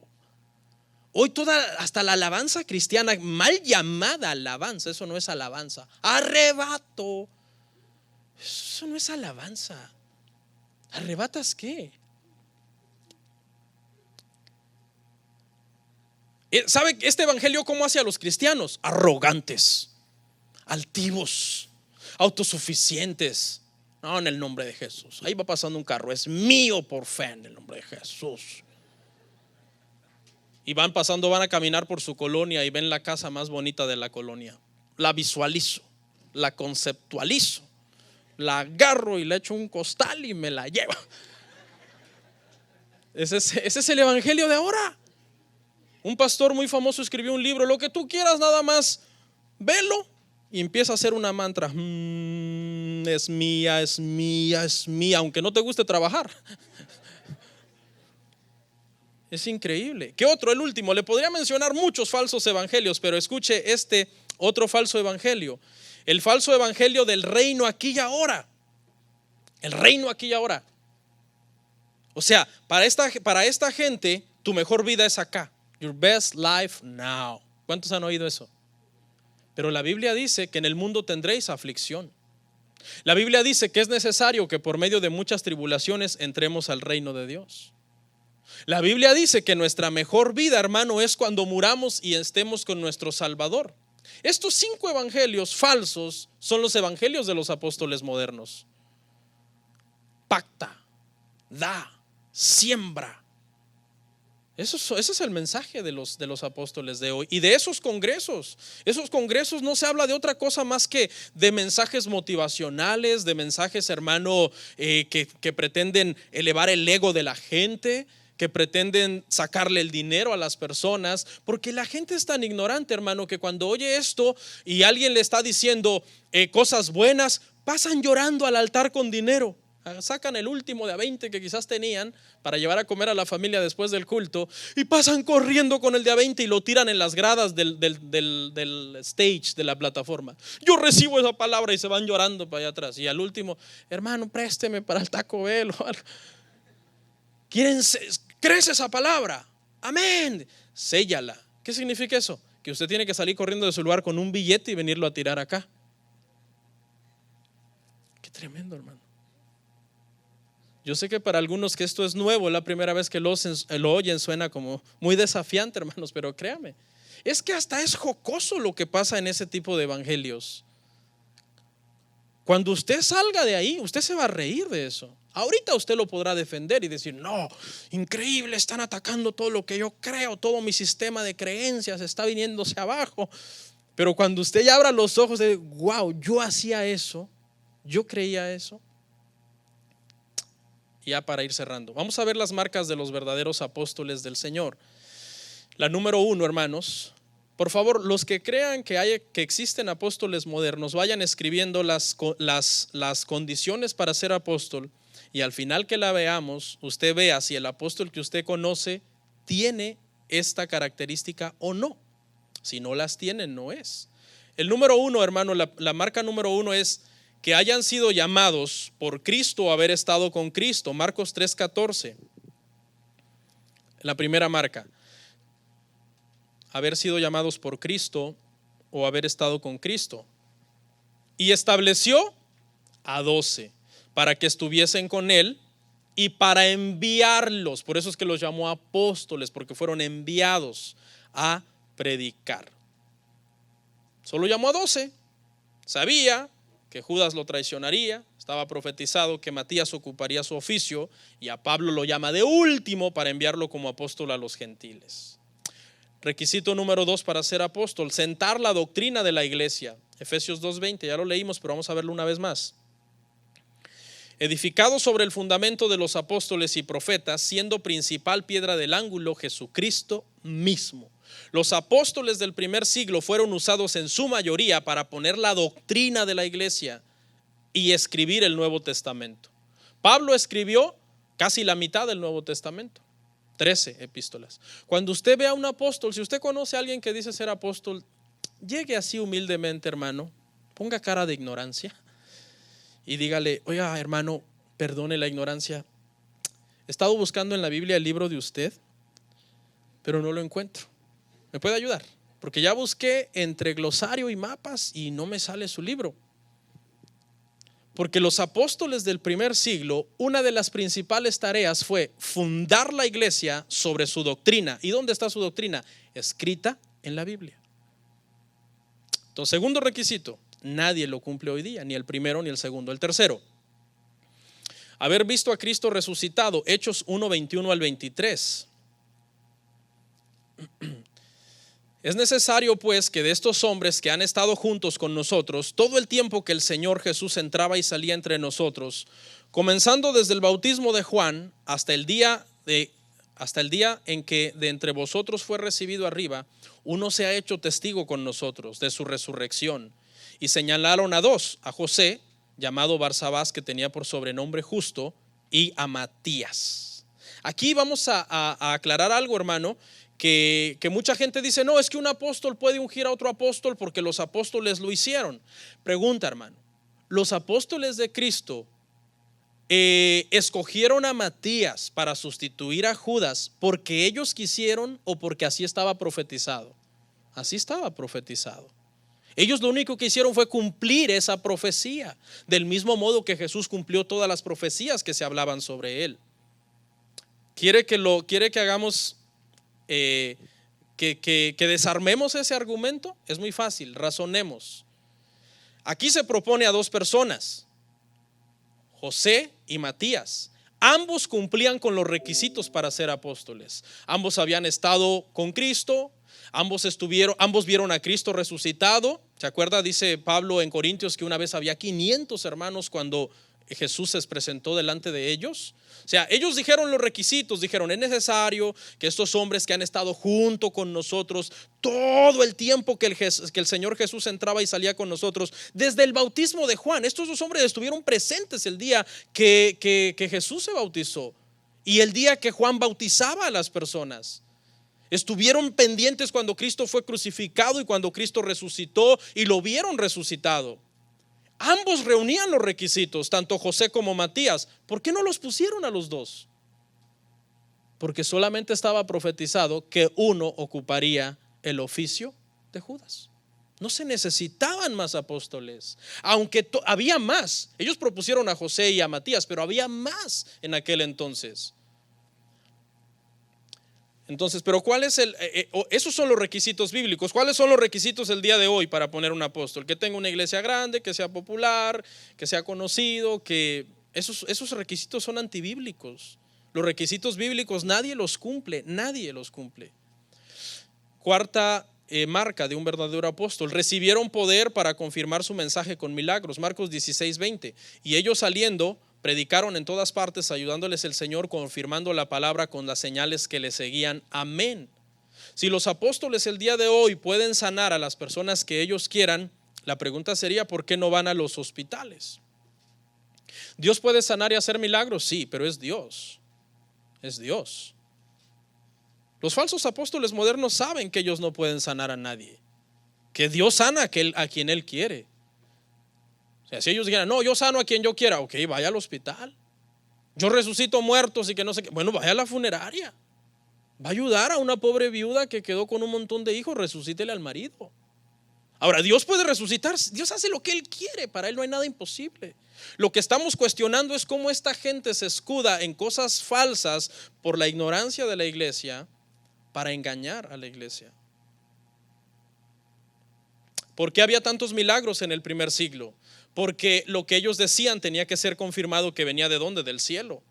Hoy hasta la alabanza cristiana, mal llamada alabanza, eso no es alabanza. Arrebato, eso no es alabanza. ¿Arrebatas qué? ¿Sabe este evangelio cómo hace a los cristianos? Arrogantes, altivos, autosuficientes. No, en el nombre de Jesús. Ahí va pasando un carro, es mío por fe en el nombre de Jesús. Y van a caminar por su colonia y ven la casa más bonita de la colonia. La visualizo, la conceptualizo, la agarro y le echo un costal y me la llevo. Ese es el evangelio de ahora. Un pastor muy famoso escribió un libro: lo que tú quieras, nada más velo, y empieza a hacer una mantra. Es mía, es mía, es mía, aunque no te guste trabajar. Es increíble. ¿Qué otro? El último. Le podría mencionar muchos falsos evangelios, pero escuche este otro falso evangelio. El falso evangelio del reino aquí y ahora. El reino aquí y ahora. O sea, para esta gente, tu mejor vida es acá. Your best life now. ¿Cuántos han oído eso? Pero la Biblia dice que en el mundo tendréis aflicción. La Biblia dice que es necesario que por medio de muchas tribulaciones entremos al reino de Dios. La Biblia dice que nuestra mejor vida, hermano, es cuando muramos y estemos con nuestro Salvador. Estos 5 evangelios falsos son los evangelios de los apóstoles modernos. Pacta, da, siembra. Ese es el mensaje de los apóstoles de hoy. Y de esos congresos no se habla de otra cosa más que de mensajes motivacionales, de mensajes, hermano, que pretenden elevar el ego de la gente, que pretenden sacarle el dinero a las personas, porque la gente es tan ignorante, hermano, que cuando oye esto y alguien le está diciendo cosas buenas, pasan llorando al altar con dinero. Sacan el último de a 20 que quizás tenían para llevar a comer a la familia después del culto, y pasan corriendo con el de a 20 y lo tiran en las gradas del stage, de la plataforma. Yo recibo esa palabra, y se van llorando para allá atrás. Y al último: hermano, présteme para el Taco Bell o algo. ¿Crees esa palabra? Amén. Séllala. ¿Qué significa eso? Que usted tiene que salir corriendo de su lugar con un billete y venirlo a tirar acá. Qué tremendo, hermano. Yo sé que para algunos que esto es nuevo, la primera vez que lo oyen suena como muy desafiante, hermanos, pero créame, es que hasta es jocoso lo que pasa en ese tipo de evangelios. Cuando usted salga de ahí, usted se va a reír de eso. Ahorita usted lo podrá defender y decir: no, increíble, están atacando todo lo que yo creo, todo mi sistema de creencias está viniéndose abajo. Pero cuando usted ya abra los ojos de: wow, yo hacía eso, yo creía eso. Ya para ir cerrando, vamos a ver las marcas de los verdaderos apóstoles del Señor. La número 1, hermanos, por favor, los que crean que existen apóstoles modernos, vayan escribiendo las condiciones para ser apóstol, y al final que la veamos, usted vea si el apóstol que usted conoce tiene esta característica o no. Si no las tiene, no es. El número 1, hermano, la marca número 1 es que hayan sido llamados por Cristo o haber estado con Cristo. Marcos 3:14. La primera marca: haber sido llamados por Cristo o haber estado con Cristo. Y estableció a 12 para que estuviesen con él y para enviarlos. Por eso es que los llamó apóstoles, porque fueron enviados a predicar. Solo llamó a 12. Sabía que Judas lo traicionaría, estaba profetizado que Matías ocuparía su oficio, y a Pablo lo llama de último para enviarlo como apóstol a los gentiles. Requisito número 2 para ser apóstol: sentar la doctrina de la iglesia. Efesios 2:20, ya lo leímos, pero vamos a verlo una vez más. Edificado sobre el fundamento de los apóstoles y profetas, siendo principal piedra del ángulo Jesucristo mismo. Los apóstoles del primer siglo fueron usados en su mayoría para poner la doctrina de la iglesia y escribir el Nuevo Testamento. Pablo escribió casi la mitad del Nuevo Testamento, 13 epístolas. Cuando usted ve a un apóstol, si usted conoce a alguien que dice ser apóstol, llegue así humildemente, hermano, ponga cara de ignorancia y dígale: oiga, hermano, perdone la ignorancia, he estado buscando en la Biblia el libro de usted, pero no lo encuentro. ¿Me puede ayudar? Porque ya busqué entre glosario y mapas y no me sale su libro. Porque los apóstoles del primer siglo, una de las principales tareas fue fundar la iglesia sobre su doctrina. ¿Y dónde está su doctrina? Escrita en la Biblia. Entonces, segundo requisito, nadie lo cumple hoy día, ni el primero ni el segundo. El tercero, haber visto a Cristo resucitado, Hechos 1, 21 al 23. Es necesario pues que de estos hombres que han estado juntos con nosotros todo el tiempo que el Señor Jesús entraba y salía entre nosotros, comenzando desde el bautismo de Juan hasta el día en que de entre vosotros fue recibido arriba, uno se ha hecho testigo con nosotros de su resurrección. Y señalaron a dos: a José, llamado Barsabás, que tenía por sobrenombre Justo, y a Matías. Aquí vamos a aclarar algo, hermano, que mucha gente dice: no, es que un apóstol puede ungir a otro apóstol porque los apóstoles lo hicieron. Pregunta, hermano, ¿los apóstoles de Cristo escogieron a Matías para sustituir a Judas porque ellos quisieron o porque así estaba profetizado? Así estaba profetizado. Ellos lo único que hicieron fue cumplir esa profecía, del mismo modo que Jesús cumplió todas las profecías que se hablaban sobre él. ¿Quiere que hagamos que desarmemos ese argumento? Es muy fácil, razonemos. Aquí se propone a dos personas, José y Matías. Ambos cumplían con los requisitos para ser apóstoles. Ambos habían estado con Cristo, ambos vieron a Cristo resucitado. ¿Se acuerda? Dice Pablo en Corintios que una vez había 500 hermanos cuando Jesús se presentó delante de ellos. O sea, ellos dijeron los requisitos, dijeron: es necesario que estos hombres que han estado junto con nosotros todo el tiempo que el Señor Jesús entraba y salía con nosotros, desde el bautismo de Juan, estos dos hombres estuvieron presentes el día que Jesús se bautizó y el día que Juan bautizaba a las personas. Estuvieron pendientes cuando Cristo fue crucificado y cuando Cristo resucitó y lo vieron resucitado. Ambos reunían los requisitos, tanto José como Matías. ¿Por qué no los pusieron a los dos? Porque solamente estaba profetizado que uno ocuparía el oficio de Judas. No se necesitaban más apóstoles, aunque había más. Ellos propusieron a José y a Matías, pero había más en aquel entonces. Entonces, pero ¿cuál es esos son los requisitos bíblicos? ¿Cuáles son los requisitos el día de hoy para poner un apóstol? Que tenga una iglesia grande, que sea popular, que sea conocido, que esos requisitos son antibíblicos. Los requisitos bíblicos nadie los cumple. Cuarta marca de un verdadero apóstol: recibieron poder para confirmar su mensaje con milagros. Marcos 16:20. Y ellos saliendo predicaron en todas partes, ayudándoles el Señor, confirmando la palabra con las señales que le seguían. Amén. Si los apóstoles el día de hoy pueden sanar a las personas que ellos quieran, la pregunta sería: ¿por qué no van a los hospitales? ¿Dios puede sanar y hacer milagros? Sí, pero es Dios. Es Dios. Los falsos apóstoles modernos saben que ellos no pueden sanar a nadie, que Dios sana a quien Él quiere. O sea, si ellos dijeran: no, yo sano a quien yo quiera, ok, vaya al hospital. Yo resucito muertos y que no sé qué. Bueno, vaya a la funeraria. Va a ayudar a una pobre viuda que quedó con un montón de hijos, resucítele al marido. Ahora, Dios puede resucitar, Dios hace lo que Él quiere, para Él no hay nada imposible. Lo que estamos cuestionando es cómo esta gente se escuda en cosas falsas por la ignorancia de la iglesia para engañar a la iglesia. ¿Por qué había tantos milagros en el primer siglo? Porque lo que ellos decían tenía que ser confirmado que venía ¿de dónde? Del cielo.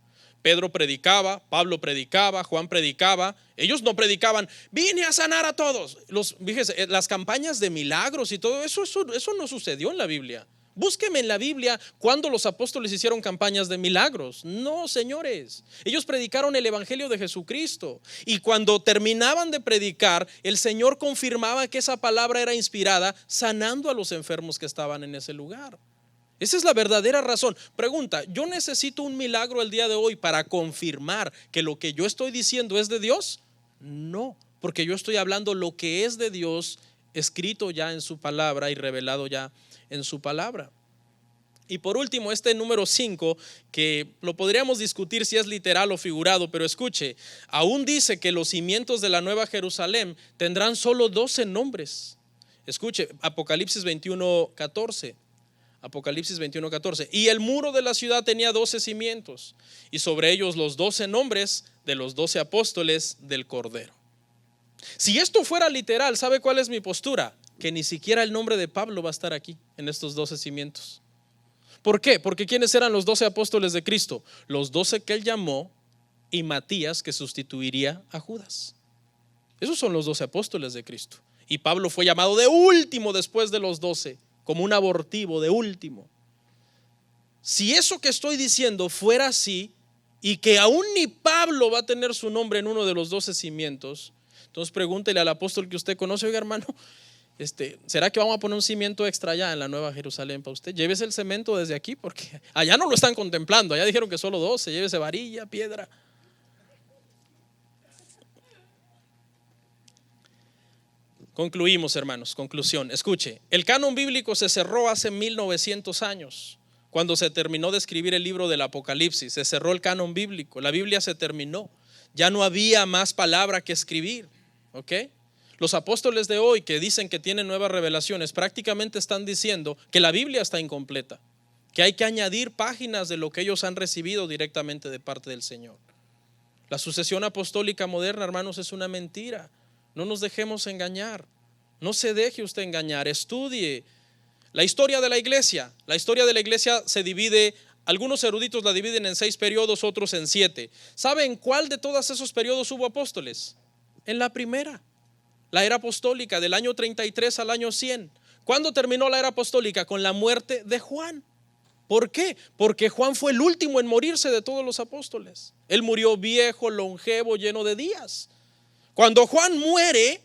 Pedro predicaba, Pablo predicaba, Juan predicaba. Ellos no predicaban: vine a sanar a todos. Fíjese, las campañas de milagros y todo eso no sucedió en la Biblia. Búsqueme en la Biblia cuando los apóstoles hicieron campañas de milagros. No, señores. Ellos predicaron el evangelio de Jesucristo. Y cuando terminaban de predicar, el Señor confirmaba que esa palabra era inspirada, sanando a los enfermos que estaban en ese lugar. Esa es la verdadera razón. Pregunta, ¿yo necesito un milagro el día de hoy para confirmar que lo que yo estoy diciendo es de Dios? No, porque yo estoy hablando lo que es de Dios, escrito ya en su palabra y revelado ya en su palabra. Y por último, este número 5, que lo podríamos discutir si es literal o figurado, pero escuche, aún dice que los cimientos de la Nueva Jerusalén tendrán solo 12 nombres. Escuche, Apocalipsis 21:14. Apocalipsis 21:14. Y el muro de la ciudad tenía 12 cimientos, y sobre ellos los 12 nombres de los 12 apóstoles del Cordero. Si esto fuera literal, ¿sabe cuál es mi postura? Que ni siquiera el nombre de Pablo va a estar aquí en estos 12 cimientos. ¿Por qué? Porque ¿quiénes eran los 12 apóstoles de Cristo? Los 12 que él llamó y Matías, que sustituiría a Judas. Esos son los 12 apóstoles de Cristo. Y Pablo fue llamado de último después de los 12, como un abortivo de último. Si eso que estoy diciendo fuera así, y que aún ni Pablo va a tener su nombre en uno de los 12 cimientos, entonces pregúntele al apóstol que usted conoce: oiga, hermano, ¿será que vamos a poner un cimiento extra allá en la Nueva Jerusalén para usted? Llévese el cemento desde aquí, porque allá no lo están contemplando. Allá dijeron que solo 12, llévese varilla, piedra. Concluimos, hermanos, conclusión. Escuche, el canon bíblico se cerró hace 1900 años. Cuando se terminó de escribir el libro del Apocalipsis, se cerró el canon bíblico. La Biblia se terminó. Ya no había más palabra que escribir. ¿Ok? Los apóstoles de hoy que dicen que tienen nuevas revelaciones prácticamente están diciendo que la Biblia está incompleta, que hay que añadir páginas de lo que ellos han recibido directamente de parte del Señor. La sucesión apostólica moderna, hermanos, es una mentira. No nos dejemos engañar. No se deje usted engañar. Estudie la historia de la iglesia. La historia de la iglesia se divide, algunos eruditos la dividen en 6 periodos, otros en 7. ¿Sabe en cuál de todos esos periodos hubo apóstoles? En la primera, la era apostólica, del año 33 al año 100. ¿Cuándo terminó la era apostólica? Con la muerte de Juan. ¿Por qué? Porque Juan fue el último en morirse de todos los apóstoles. Él murió viejo, longevo, lleno de días. Cuando Juan muere,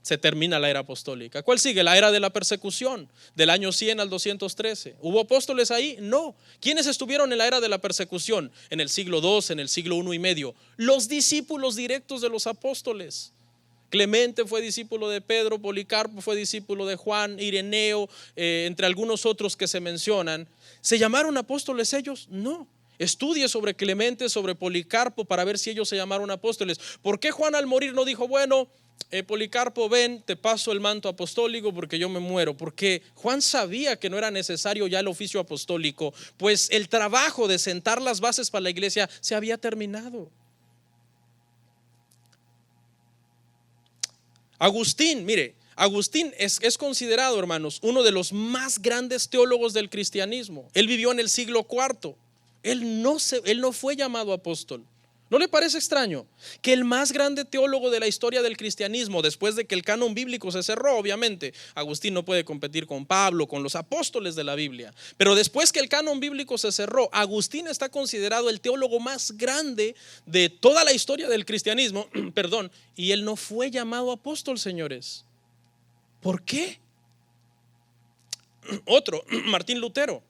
se termina la era apostólica. ¿Cuál sigue? La era de la persecución, del año 100 al 213. ¿Hubo apóstoles ahí? No. ¿Quiénes estuvieron en la era de la persecución? En el siglo II, en el siglo I y medio. Los discípulos directos de los apóstoles. Clemente fue discípulo de Pedro, Policarpo fue discípulo de Juan, Ireneo, entre algunos otros que se mencionan. ¿Se llamaron apóstoles ellos? No. Estudie sobre Clemente, sobre Policarpo, para ver si ellos se llamaron apóstoles. ¿Por qué Juan al morir no dijo: bueno, Policarpo, ven, te paso el manto apostólico porque yo me muero? Porque Juan sabía que no era necesario ya el oficio apostólico, pues el trabajo de sentar las bases para la iglesia se había terminado. Agustín, mire, Agustín es considerado, hermanos, uno de los más grandes teólogos del cristianismo. Él vivió en el siglo IV. Él no fue llamado apóstol. ¿No le parece extraño que el más grande teólogo de la historia del cristianismo, después de que el canon bíblico se cerró? Obviamente Agustín no puede competir con Pablo, con los apóstoles de la Biblia, pero después que el canon bíblico se cerró, Agustín está considerado el teólogo más grande de toda la historia del cristianismo, perdón, y él no fue llamado apóstol, señores. ¿Por qué? Otro, Martín Lutero.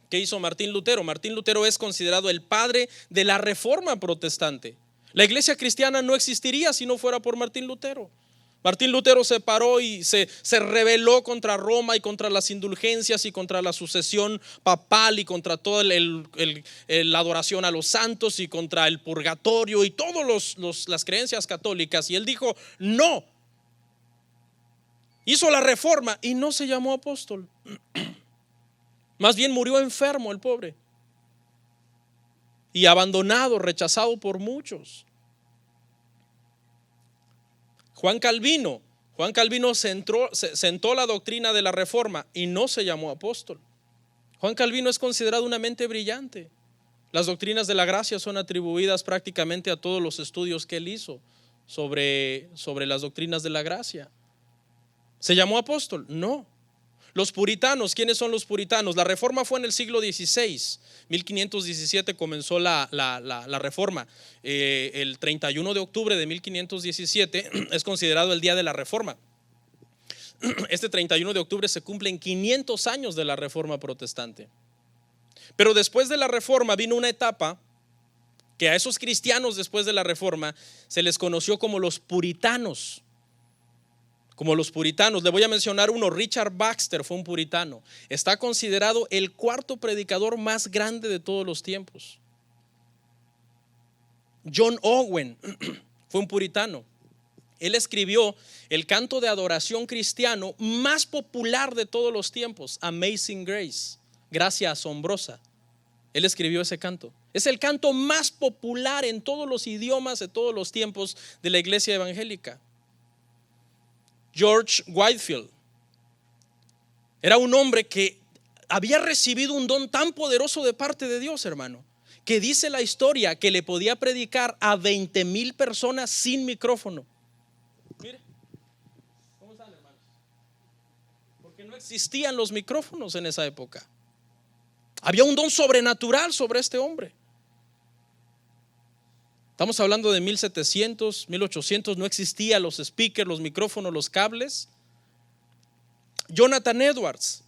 ¿Qué hizo Martín Lutero? Martín Lutero es considerado el padre de la reforma protestante. La iglesia cristiana no existiría si no fuera por Martín Lutero. Martín Lutero se paró y se rebeló contra Roma y contra las indulgencias y contra la sucesión papal y contra toda la adoración a los santos y contra el purgatorio y todas las creencias católicas. Y él dijo: no. Hizo la reforma y no se llamó apóstol. Más bien murió enfermo el pobre y abandonado, rechazado por muchos. Juan Calvino sentó la doctrina de la reforma y no se llamó apóstol. Juan Calvino es considerado una mente brillante. Las doctrinas de la gracia son atribuidas prácticamente a todos los estudios que él hizo sobre las doctrinas de la gracia. ¿Se llamó apóstol? No. Los puritanos, ¿quiénes son los puritanos? La reforma fue en el siglo XVI, 1517 comenzó la reforma. El 31 de octubre de 1517 es considerado el día de la reforma. este 31 de octubre se cumplen 500 años de la Reforma Protestante. Pero después de la Reforma vino una etapa que a esos cristianos después de la Reforma se les conoció como los puritanos. Como los puritanos. Le voy a mencionar uno. Richard Baxter fue un puritano. Está considerado el cuarto predicador más grande de todos los tiempos. John Owen fue un puritano. Él escribió el canto de adoración cristiano más popular de todos los tiempos, Amazing Grace, Gracia Asombrosa. Él escribió ese canto. Es el canto más popular en todos los idiomas de todos los tiempos de la iglesia evangélica. George Whitefield era un hombre que había recibido un don tan poderoso de parte de Dios, hermano, que dice la historia que le podía predicar a 20,000 personas sin micrófono. Mire, ¿cómo están, hermanos? Porque no existían los micrófonos en esa época. Había un don sobrenatural sobre este hombre. Estamos hablando de 1700, 1800, no existían los speakers, los micrófonos, los cables. Jonathan Edwards,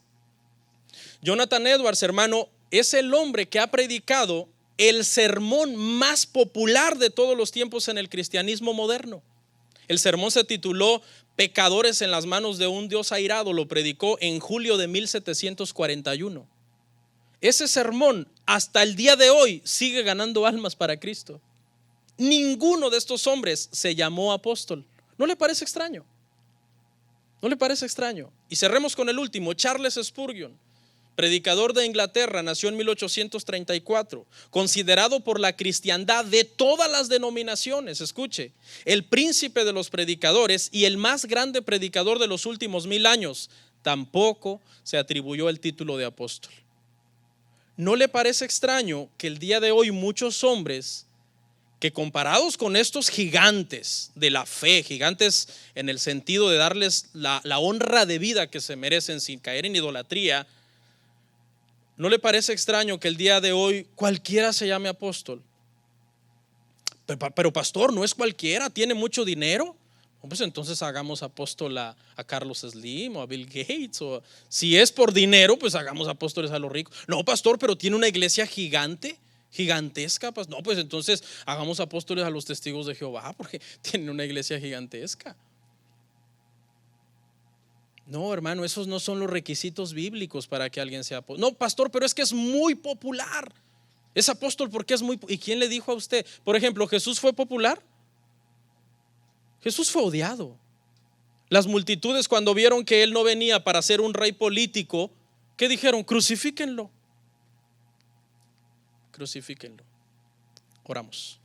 hermano, es el hombre que ha predicado el sermón más popular de todos los tiempos en el cristianismo moderno. El sermón se tituló Pecadores en las manos de un Dios airado. Lo predicó en julio de 1741. Ese sermón hasta el día de hoy sigue ganando almas para Cristo. Ninguno de estos hombres se llamó apóstol. ¿No le parece extraño? ¿No le parece extraño? Y cerremos con el último, Charles Spurgeon, predicador de Inglaterra, nació en 1834, considerado por la cristiandad de todas las denominaciones, escuche, el príncipe de los predicadores y el más grande predicador de los últimos 1000 años, tampoco se atribuyó el título de apóstol. ¿No le parece extraño que el día de hoy muchos hombres que comparados con estos gigantes de la fe, gigantes en el sentido de darles la honra de vida que se merecen sin caer en idolatría, ¿no le parece extraño que el día de hoy cualquiera se llame apóstol? Pero pastor, no es cualquiera, tiene mucho dinero. Pues entonces hagamos apóstol a Carlos Slim o a Bill Gates, o si es por dinero, pues hagamos apóstoles a los ricos. No, pastor, pero tiene una iglesia gigantesca. Pues no, pues entonces hagamos apóstoles a los testigos de Jehová, porque tienen una iglesia gigantesca. No, hermano, esos no son los requisitos bíblicos para que alguien sea apóstol. No, pastor, pero es que es muy popular. Es apóstol porque es muy. ¿Y quién le dijo a usted? Por ejemplo, ¿Jesús fue popular? Jesús fue odiado. Las multitudes, cuando vieron que él no venía para ser un rey político, ¿qué dijeron? Crucifíquenlo. Oramos.